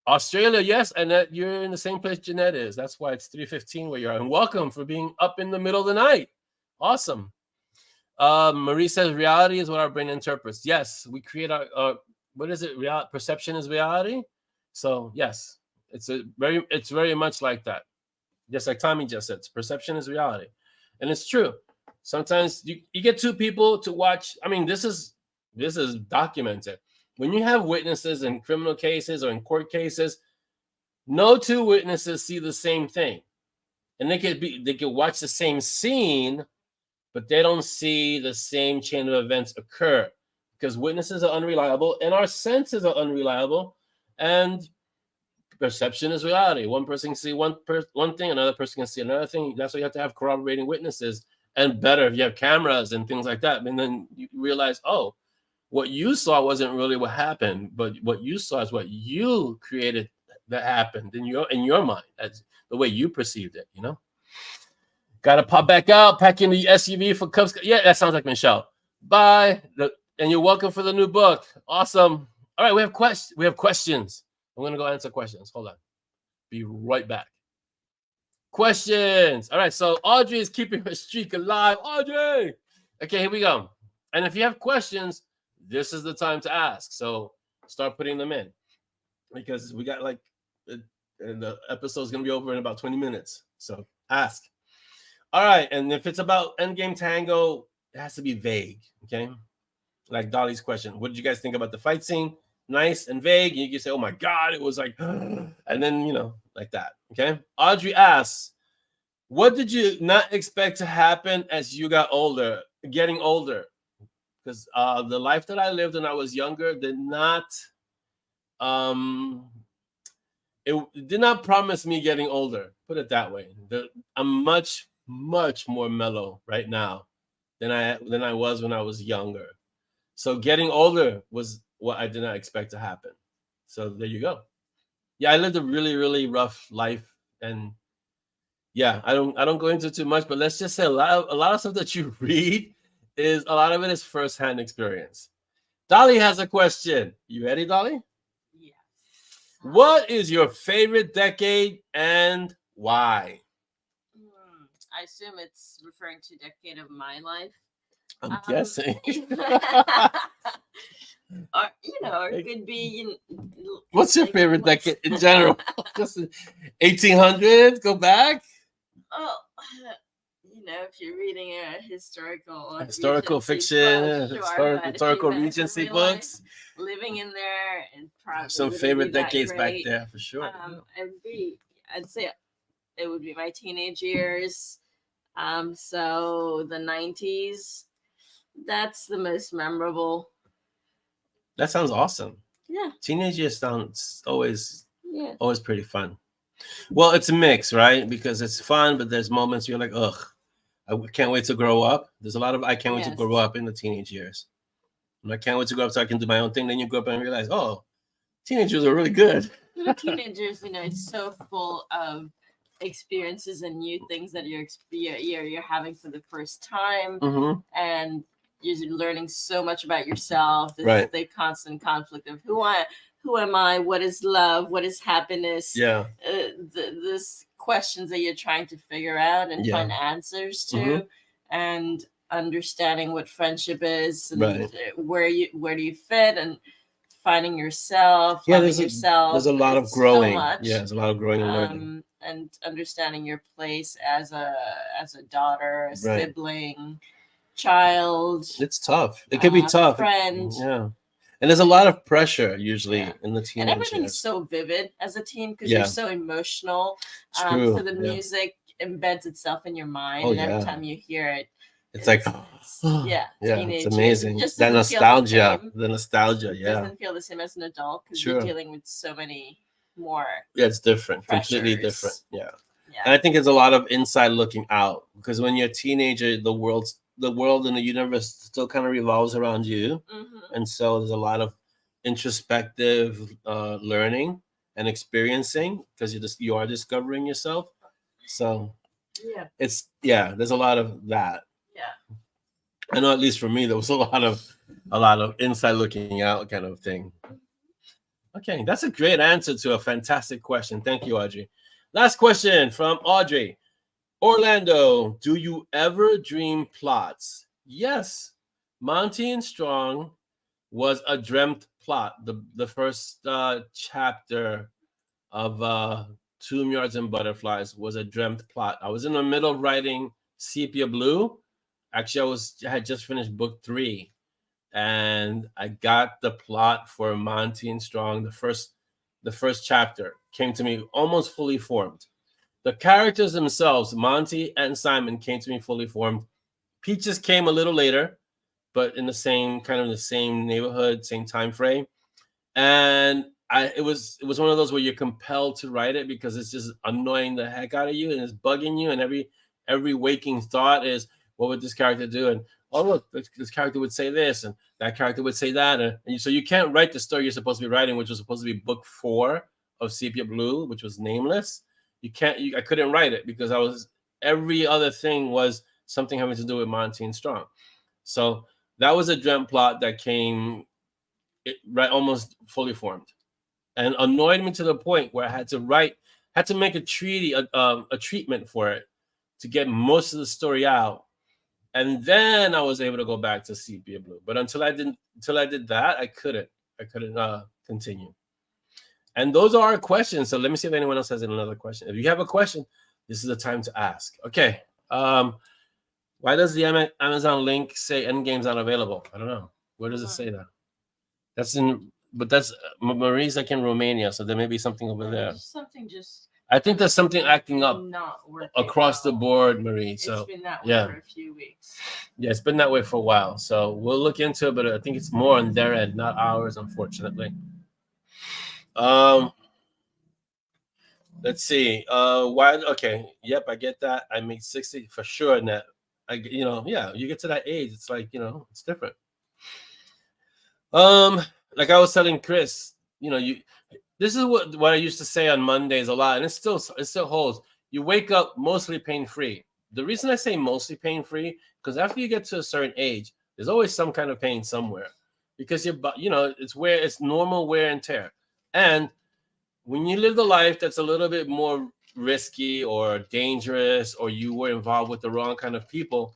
Australia, yes, and that you're in the same place Jeanette is. That's why it's 3:15 where you are. And welcome for being up in the middle of the night. Awesome. Marie says reality is what our brain interprets. Yes, we create our what is it? Perception is reality. So yes, it's very much like that. Just like Tommy just said, perception is reality, and it's true. Sometimes you get two people to watch. I mean, this is documented. When you have witnesses in criminal cases or in court cases, no two witnesses see the same thing, and they could watch the same scene, but they don't see the same chain of events occur because witnesses are unreliable and our senses are unreliable, and perception is reality. One person can see one thing, another person can see another thing. That's why you have to have corroborating witnesses, and better if you have cameras and things like that. And then you realize, oh, what you saw wasn't really what happened, but what you saw is what you created that happened in your mind, as the way you perceived it, you know? Gotta pop back out, pack in the SUV for Cubs. Yeah, that sounds like Michelle. Bye. And you're welcome for the new book. Awesome. All right, we have questions. I'm gonna go answer questions. Hold on. Be right back. Questions. All right, so Audrey is keeping her streak alive. Audrey. Okay, here we go. And if you have questions, this is the time to ask. So start putting them in because we got and the episode is going to be over in about 20 minutes. So ask. All right. And if it's about Endgame Tango, it has to be vague. Okay. Like Dolly's question. What did you guys think about the fight scene? Nice and vague. You can say, oh my God, it was like, and then, like that. Okay. Audrey asks, what did you not expect to happen as you got older, getting older? Because the life that I lived when I was younger did not promise me getting older. Put it that way. I'm much more mellow right now than I was when I was younger. So getting older was what I did not expect to happen. So there you go. Yeah, I lived a really, really rough life, and yeah, I don't go into too much, but let's just say a lot of stuff that you read. A lot of it is firsthand experience. Dolly has a question. You ready, Dolly? Yes. What is your favorite decade and why? I assume it's referring to decade of my life. I'm guessing. Or or it could be. What's your like, favorite what's- decade in general? Just 1800s. Go back. Oh, if you're reading a historical Fiction, Regency book, sure, but if historical you Regency real life, books. living in there, and probably Some wouldn't favorite be that decades back great. there for sure. I'd say it would be my teenage years. So the 90s, that's the most memorable. That sounds awesome. Yeah. Teenage years sounds always Yeah. pretty fun. Well, it's a mix, right? Because it's fun, but there's moments you're like, ugh, I can't wait to grow up. There's a lot of I can't wait to grow up in the teenage years. And I can't wait to grow up so I can do my own thing. Then you grow up and realize, oh, teenagers are really good. Teenagers, it's so full of experiences and new things that you're having for the first time, and you're learning so much about yourself. This the constant conflict of who am I? What is love? What is happiness? Yeah. This questions that you're trying to figure out and find answers to, and understanding what friendship is, and where do you fit, and finding yourself, loving yourself. There's a lot of growing. So much. Yeah, there's a lot of growing and learning. And understanding your place as a daughter, a sibling, child. It's tough. It can be tough. Friend. Yeah. And there's a lot of pressure usually in the teenage And everything's years. so vivid as a teen because you're so emotional. True. So the music embeds itself in your mind, and every time you hear it, it's like, it's amazing. Just that nostalgia, the nostalgia, It doesn't feel the same as an adult because you're dealing with so many more. Yeah, it's different, completely different. Yeah. And I think it's a lot of inside looking out, because when you're a teenager, the world and the universe still kind of revolves around you, and so there's a lot of introspective learning and experiencing because you are discovering yourself. So there's a lot of that. Yeah. I know, at least for me, there was a lot of inside looking out kind of thing. Okay, that's a great answer to a fantastic question. Thank you, Audrey. Last question from Audrey. Orlando, do you ever dream plots? Yes. Monty and Strong was a dreamt plot. The first chapter of Tomb Yards and Butterflies was a dreamt plot. I was in the middle of writing Sepia Blue. Actually, I had just finished book 3, and I got the plot for Monty and Strong. The first chapter came to me almost fully formed. The characters themselves, Monty and Simon, came to me fully formed. Peaches came a little later, but in the same neighborhood, same time frame. And it was one of those where you're compelled to write it because it's just annoying the heck out of you and it's bugging you, and every waking thought is, what would this character do? And oh look, this character would say this, and that character would say that, and so you can't write the story you're supposed to be writing, which was supposed to be book 4 of Sepia Blue, which was nameless. I couldn't write it because every other thing was something having to do with Monty and Strong. So that was a dream plot that came almost fully formed, and annoyed me to the point where I had to make a treatment for it to get most of the story out. And then I was able to go back to Sepia Blue. But until I did that, I couldn't continue. And those are our questions. So let me see if anyone else has another question. If you have a question, this is the time to ask. Okay. Why does the Amazon link say Endgame's not available? I don't know. Where does it say that? That's Marie's like in Romania, so there may be something over there. I think there's something acting up across the board, Marie. So it's been that way for a few weeks. Yeah, it's been that way for a while. So we'll look into it, but I think it's more on their end, not ours, unfortunately. Let's see. Why? Okay. Yep, I get that. I make 60 for sure. And that, you get to that age, it's like, it's different. Like I was telling Chris, this is what I used to say on Mondays a lot, and it still holds. You wake up mostly pain-free. The reason I say mostly pain-free, because after you get to a certain age, there's always some kind of pain somewhere. because it's normal wear and tear. And when you live the life that's a little bit more risky or dangerous, or you were involved with the wrong kind of people,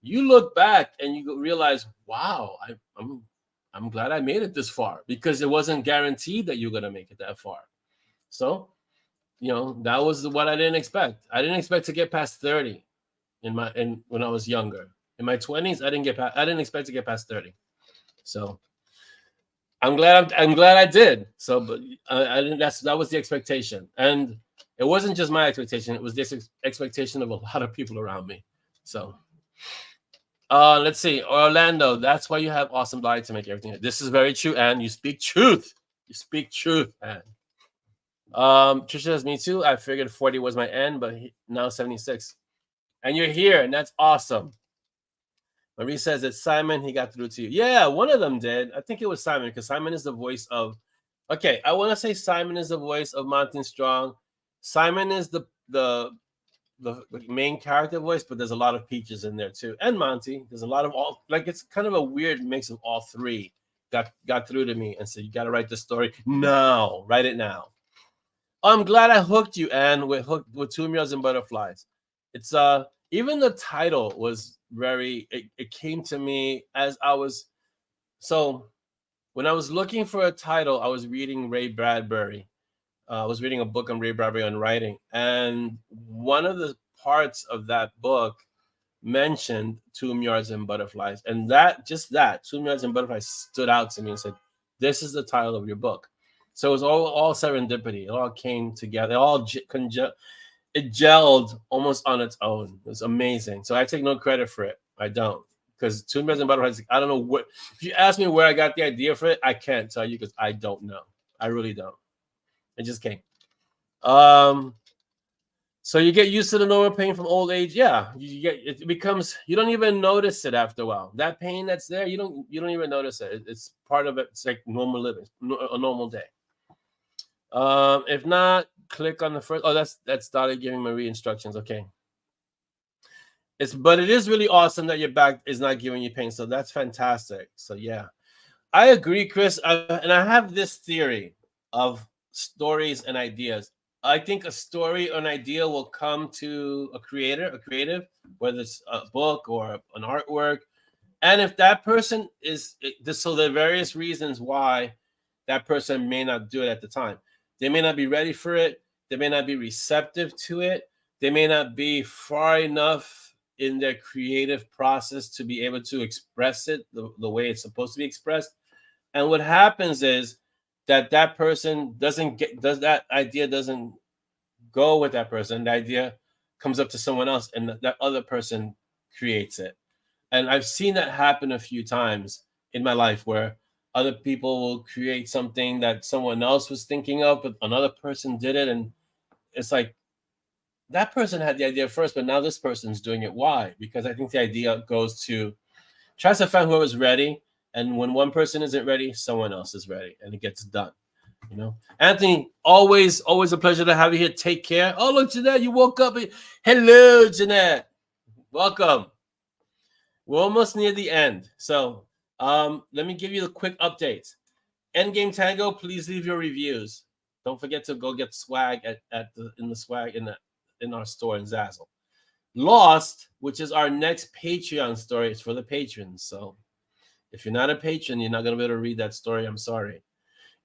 you look back and you realize, wow, I'm glad I made it this far, because it wasn't guaranteed that you're gonna make it that far. So, that was what I didn't expect. I didn't expect to get past 30 when I was younger. In my 20s, I didn't expect to get past 30. So I'm glad I did. So, but I didn't. That was the expectation, and it wasn't just my expectation. It was the expectation of a lot of people around me. So, let's see, Orlando. That's why you have awesome body to make everything. This is very true, and you speak truth. You speak truth, and Trisha says, me too. I figured 40 was my end, but now 76, and you're here, and that's awesome. Marie says it's Simon. He got through to you. Yeah, one of them did. I think it was Simon, because Simon is the voice of. Okay, I want to say Simon is the voice of Mountain Strong. Simon is the main character voice, but there's a lot of Peaches in there too, and Monty. There's a lot of all. Like, it's kind of a weird mix of all three. Got through to me and said, you got to write the story now. Write it now. I'm glad I hooked you, Anne, with Two Mules and Butterflies. It's even the title was very. It came to me as I was. So when I was looking for a title, I was reading Ray Bradbury. I was reading a book on Ray Bradbury on writing, and one of the parts of that book mentioned Two Mules and Butterflies, and Two Mules and Butterflies stood out to me and said, "This is the title of your book." So it was all serendipity. It all came together. It gelled almost on its own. It was amazing. So I take no credit for it. I don't, because Two Mules and Butterflies. I don't know what. If you ask me where I got the idea for it, I can't tell you, because I don't know. I really don't. It just came. So you get used to the normal pain from old age. Yeah, it becomes, you don't even notice it after a while. That pain that's there, you don't even notice it. It's part of it. It's like normal living, a normal day. If not, click on the first. Oh, that's Dottie giving Marie instructions. Okay. But it is really awesome that your back is not giving you pain. So that's fantastic. So yeah, I agree, Chris. And I have this theory of stories and ideas. I think a story or an idea will come to a creative, whether it's a book or an artwork. And if that person so there are various reasons why that person may not do it at the time. They may not be ready for it. They may not be receptive to it. They may not be far enough in their creative process to be able to express it the way it's supposed to be expressed. And what happens is that person that idea doesn't go with that person. The idea comes up to someone else, and that other person creates it. And I've seen that happen a few times in my life, where other people will create something that someone else was thinking of, but another person did it. And it's like, that person had the idea first, but now this person's doing it. Why? Because I think the idea tries to find whoever's ready. And when one person isn't ready, someone else is ready, and it gets done. Anthony, always a pleasure to have you here. Take care. Oh, look, Jeanette, you woke up. Hello, Jeanette. Welcome. We're almost near the end. So let me give you the quick updates. Endgame Tango, please leave your reviews. Don't forget to go get swag in our store in Zazzle. Lost, which is our next Patreon story, is for the patrons. So if you're not a patron, you're not going to be able to read that story. I'm sorry.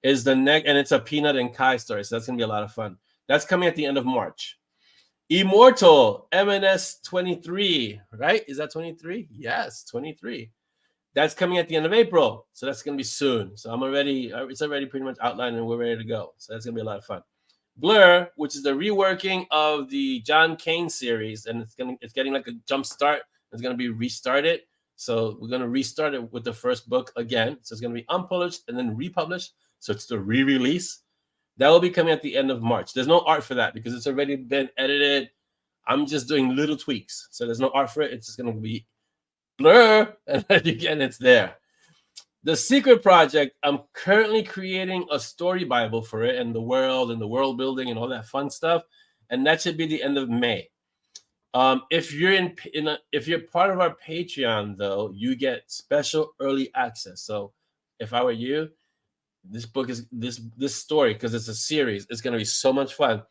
Is the next, and it's a Peanut and Kai story, so that's gonna be a lot of fun. That's coming at the end of March. Immortal, M&S 23, right? Is that 23? Yes, 23. That's coming at the end of April, so that's gonna be soon. So it's already pretty much outlined, and we're ready to go. So that's gonna be a lot of fun. Blur, which is the reworking of the John Kane series, and it's getting like a jump start. It's gonna be restarted. So we're gonna restart it with the first book again. So it's gonna be unpublished and then republished. So it's the re-release. That will be coming at the end of March. There's no art for that because it's already been edited. I'm just doing little tweaks. So there's no art for it. It's just going to be Blur. And then again, it's there. The Secret Project, I'm currently creating a story Bible for it, and the world building and all that fun stuff. And that should be the end of May. If you're part of our Patreon, though, you get special early access. So if I were you, this book is this story, because it's a series, it's gonna be so much fun.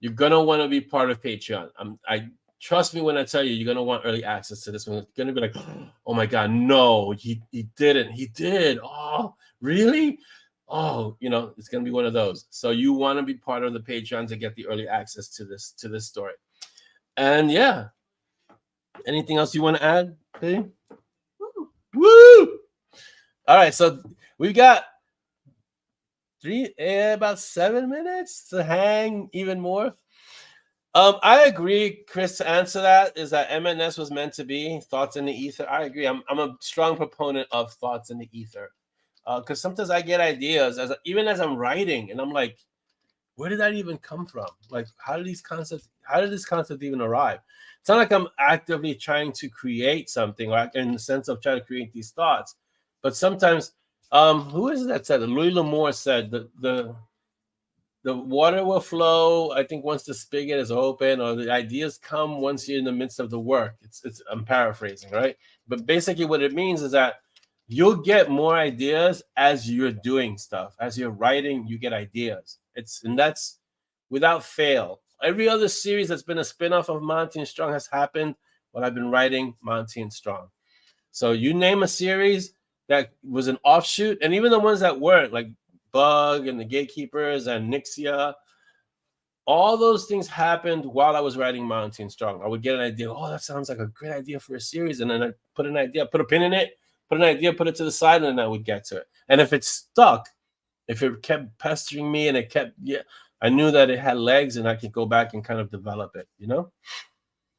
You're gonna want to be part of Patreon. I trust me when I tell you, you're gonna want early access to this one. It's gonna be like, oh my god, no, he didn't. He did. Oh, really? Oh, you know, it's gonna be one of those. So you want to be part of the Patreon to get the early access to this story. And yeah, anything else you want to add, babe? Woo! All right, so we've got about 7 minutes to hang even more. I agree, Chris. To answer that, is that M&S was meant to be thoughts in the ether. I agree. I'm a strong proponent of thoughts in the ether, because sometimes I get ideas even as I'm writing, and I'm like, where did that even come from? Like, how did this concept even arrive? It's not like I'm actively trying to create something, or in the sense of trying to create these thoughts, but sometimes, who is it that said? Louis L'Amour said that the water will flow, I think, once the spigot is open, or the ideas come once you're in the midst of the work. I'm paraphrasing, right? But basically what it means is that you'll get more ideas as you're doing stuff. As you're writing, you get ideas. And that's without fail. Every other series that's been a spin-off of Monty and Strong has happened while I've been writing Monty and Strong. So you name a series that was an offshoot, and even the ones that weren't, like Bug and the Gatekeepers and Nixia, all those things happened while I was writing Monty and Strong. I would get an idea. Oh, that sounds like a great idea for a series. And then I put an idea, put a pin in it, put an idea, put it to the side, and then I would get to it. And if it stuck, if it kept pestering me and I knew that it had legs and I could go back and kind of develop it, you know?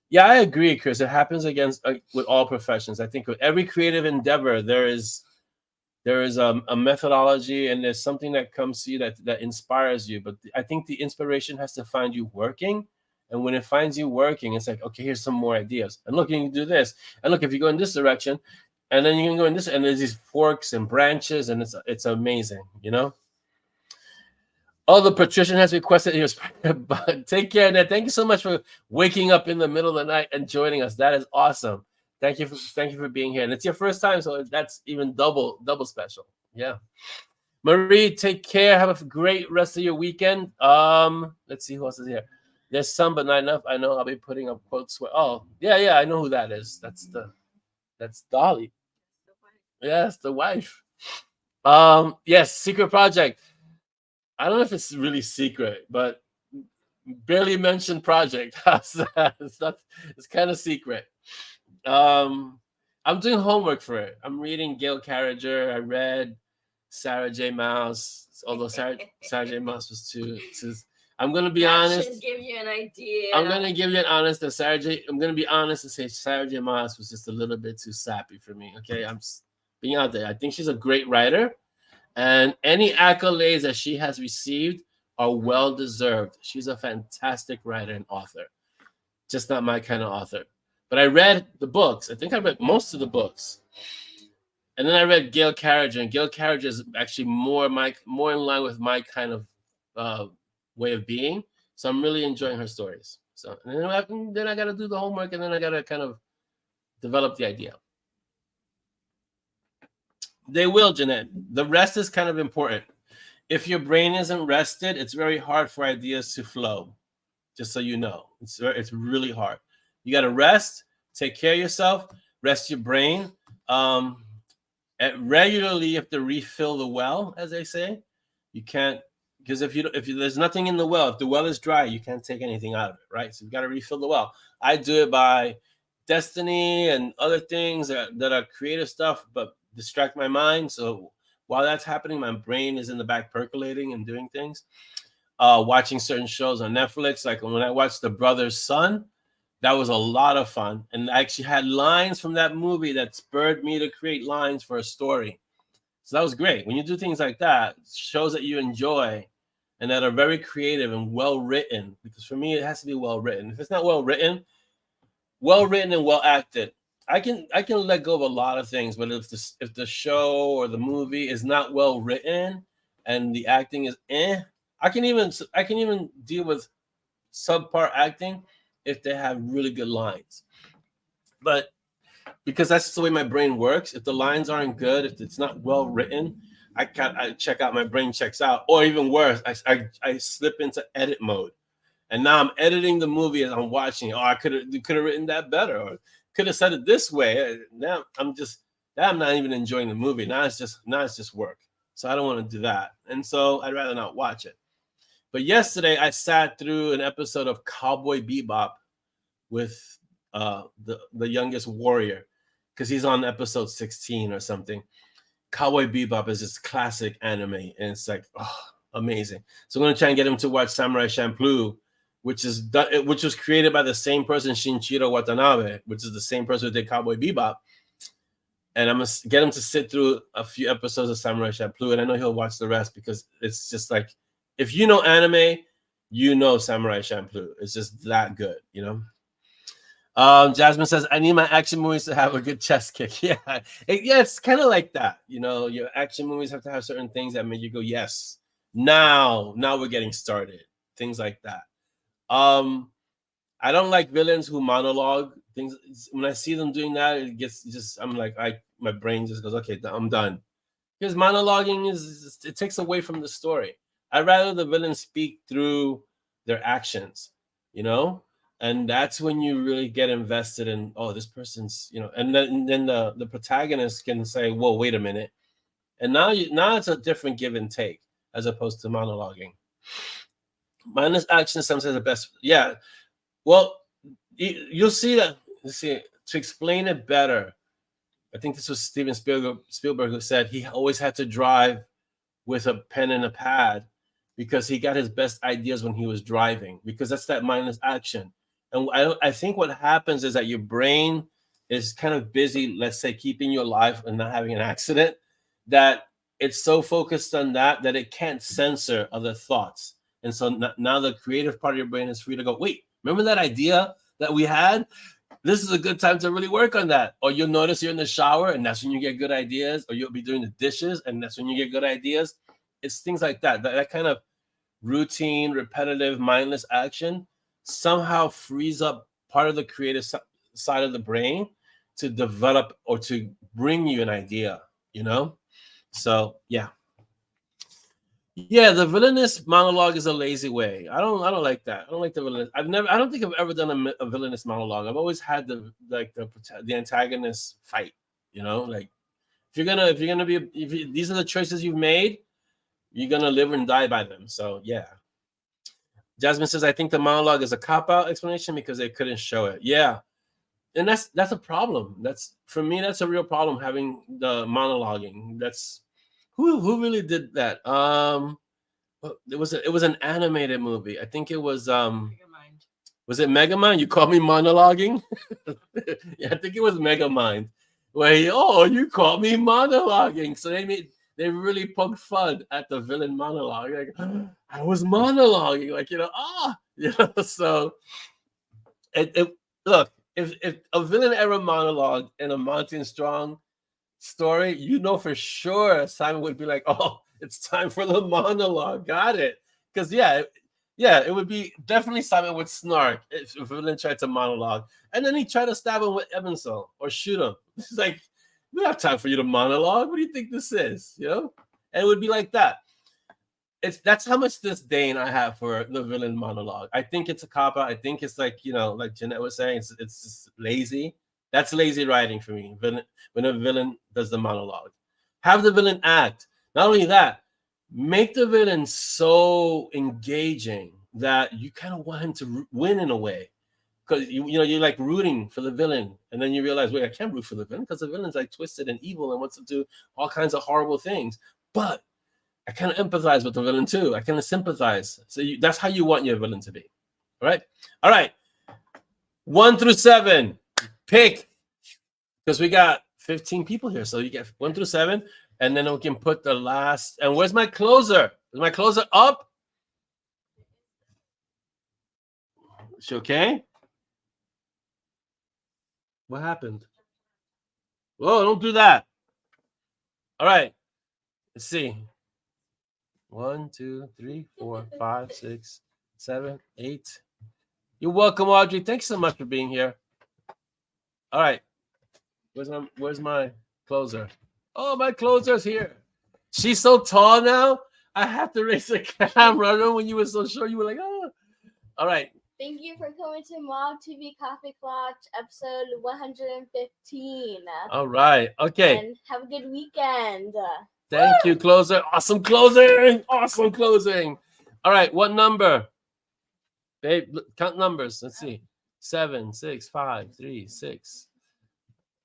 Yeah, I agree, Chris. It happens with all professions. I think with every creative endeavor, there is a methodology, and there's something that comes to you that inspires you. But I think the inspiration has to find you working. And when it finds you working, it's like, okay, here's some more ideas. And look, you can do this. And look, if you go in this direction, and then you can go in this, and there's these forks and branches, and it's amazing, you know? Oh, the Patrician has requested yours. Take care, Ned. Thank you so much for waking up in the middle of the night and joining us. That is awesome. Thank you for being here. And it's your first time, so that's even double special. Yeah. Marie, take care. Have a great rest of your weekend. Let's see who else is here. There's some, but not enough. I know I'll be putting up quotes. Oh, yeah, I know who that is. That's Dolly. Yes, the wife. Yes, secret project. I don't know if it's really secret, but barely mentioned project. It's kind of secret. I'm doing homework for it. I'm reading Gail Carriger. I read Sarah J. Maas, although Sarah J. Maas was too. I'm gonna be honest. Should give you an idea. I'm gonna give you an honest. I'm gonna be honest and say Sarah J. Maas was just a little bit too sappy for me. Okay, I'm being out there. I think she's a great writer, and any accolades that she has received are well deserved. She's a fantastic writer and author. Just not my kind of author. But I read the books. I think I read most of the books. And then I read Gail Carriger, and Gail Carriger is actually more in line with my kind of way of being. So I'm really enjoying her stories. So and then I got to do the homework, and then I got to kind of develop the idea. They will, Jeanette. The rest is kind of important. If your brain isn't rested, it's very hard for ideas to flow. Just so you know, it's really hard. You got to rest, take care of yourself, rest your brain. Regularly, you have to refill the well, as they say. You can't, because if there's nothing in the well, if the well is dry, you can't take anything out of it, right? So you got to refill the well. I do it by Destiny and other things that are creative stuff, but distract my mind. So while that's happening, my brain is in the back percolating and doing things. Watching certain shows on Netflix, like when I watched The Brother's Son, that was a lot of fun. And I actually had lines from that movie that spurred me to create lines for a story. So that was great. When you do things like that, shows that you enjoy and that are very creative and well written, because for me, it has to be well written. If it's not well written and well acted, I can let go of a lot of things. But if the show or the movie is not well written and the acting is I can even deal with subpar acting if they have really good lines. But because that's the way my brain works. If the lines aren't good, if it's not well written, I check out. My brain checks out, or even worse, I slip into edit mode, and now I'm editing the movie as I'm watching. Oh, I could have written that better, or could have said it this way. Now I'm not even enjoying the movie. Now it's just work. So I don't want to do that, and so I'd rather not watch it. But yesterday I sat through an episode of Cowboy Bebop with the youngest warrior, because he's on episode 16 or something. Cowboy Bebop is this classic anime, and it's like, oh, amazing. So I'm gonna try and get him to watch Samurai Champloo, which was created by the same person, Shinichiro Watanabe, which is the same person who did Cowboy Bebop. And I'm gonna get him to sit through a few episodes of Samurai Champloo, and I know he'll watch the rest, because it's just like, if you know anime, you know Samurai Champloo. It's just that good, you know. Jasmine says, I need my action movies to have a good chest kick. Yeah, it's kind of like that. You know, your action movies have to have certain things that make you go, yes, now we're getting started. Things like that. I don't like villains who monologue things. When I see them doing that, it gets just, I'm like, my brain just goes, okay, I'm done. Because monologuing it takes away from the story. I'd rather the villains speak through their actions, you know? And that's when you really get invested in, oh, this person's, you know, and then the protagonist can say, whoa, wait a minute. And now it's a different give and take as opposed to monologuing. Mindless action sometimes the best. Yeah. Well, you'll see that. See, to explain it better, I think this was Steven Spielberg who said he always had to drive with a pen and a pad because he got his best ideas when he was driving, because that's that mindless action. And I think what happens is that your brain is kind of busy, let's say, keeping you alive and not having an accident, that it's so focused on that it can't censor other thoughts. And so now the creative part of your brain is free to go, wait, remember that idea that we had? This is a good time to really work on that. Or you'll notice you're in the shower and that's when you get good ideas, or you'll be doing the dishes and that's when you get good ideas. It's things like that. That kind of routine, repetitive, mindless action somehow frees up part of the creative side of the brain to develop or to bring you an idea, you know? So yeah, the villainous monologue is a lazy way. I don't like that. I don't like the villainous. I don't think I've ever done a villainous monologue. I've always had the antagonist fight, you know? Like if these are the choices you've made, you're gonna live and die by them. So yeah. Jasmine says, I think the monologue is a cop-out explanation because they couldn't show it. Yeah. And that's a problem. For me, that's a real problem, having the monologuing. That's who really did that? It was an animated movie. I think it was Megamind. Was it Megamind? You call me monologuing? Yeah, I think it was Megamind. Where you call me monologuing. So they really poked fun at the villain monologue. Like, I was monologuing, like, so look, if a villain ever monologue in a Monty and Strong story, for sure Simon would be like, oh, it's time for the monologue. Got it. Because it would be definitely Simon would snark if a villain tried to monologue, and then he'd try to stab him with Ebenso or shoot him. It's like, we don't have time for you to monologue. What do you think this is? You know? And it would be like that. That's how much disdain I have for the villain monologue. I think it's a cop-out. I think it's like, like Jeanette was saying, it's just lazy. That's lazy writing for me. When a villain does the monologue, have the villain act. Not only that, make the villain so engaging that you kind of want him to win in a way. Because you're like rooting for the villain, and then you realize, wait, I can't root for the villain because the villain's like twisted and evil and wants to do all kinds of horrible things. But I kind of empathize with the villain too. I kind of sympathize. So that's how you want your villain to be. All right. 1 through 7. Pick, because we got 15 people here, so you get 1 through 7, and then we can put the last. And where's my closer? Is my closer up? Is she okay? What happened? Whoa, don't do that. All right. Let's see. 1, 2, 3, 4, 5, 6, 7, 8. You're welcome, Audrey. Thanks so much for being here. All right. Where's my closer? Oh, my closer's here. She's so tall now. I have to raise the camera. I remember when you were so short, you were like, oh. All right. Thank you for coming to MoB TV Kaffeeklatsch episode 115. All right. Okay. And have a good weekend. Thank you, closer. Awesome closing. Awesome closing. All right. What number? Babe, look, count numbers. Let's see. 7, 6, 5, 3, 6.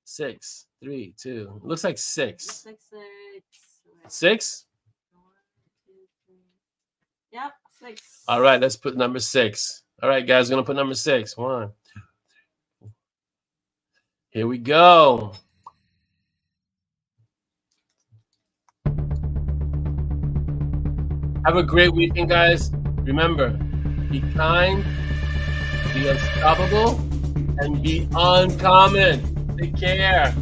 6, 3, 2. Looks like 6. 6? Yep, 6. All right, let's put number 6. All right, guys, we're gonna put number 6. 1, 2, 3. Here we go. Have a great weekend, guys. Remember, be kind, be unstoppable, and be uncommon. Take care.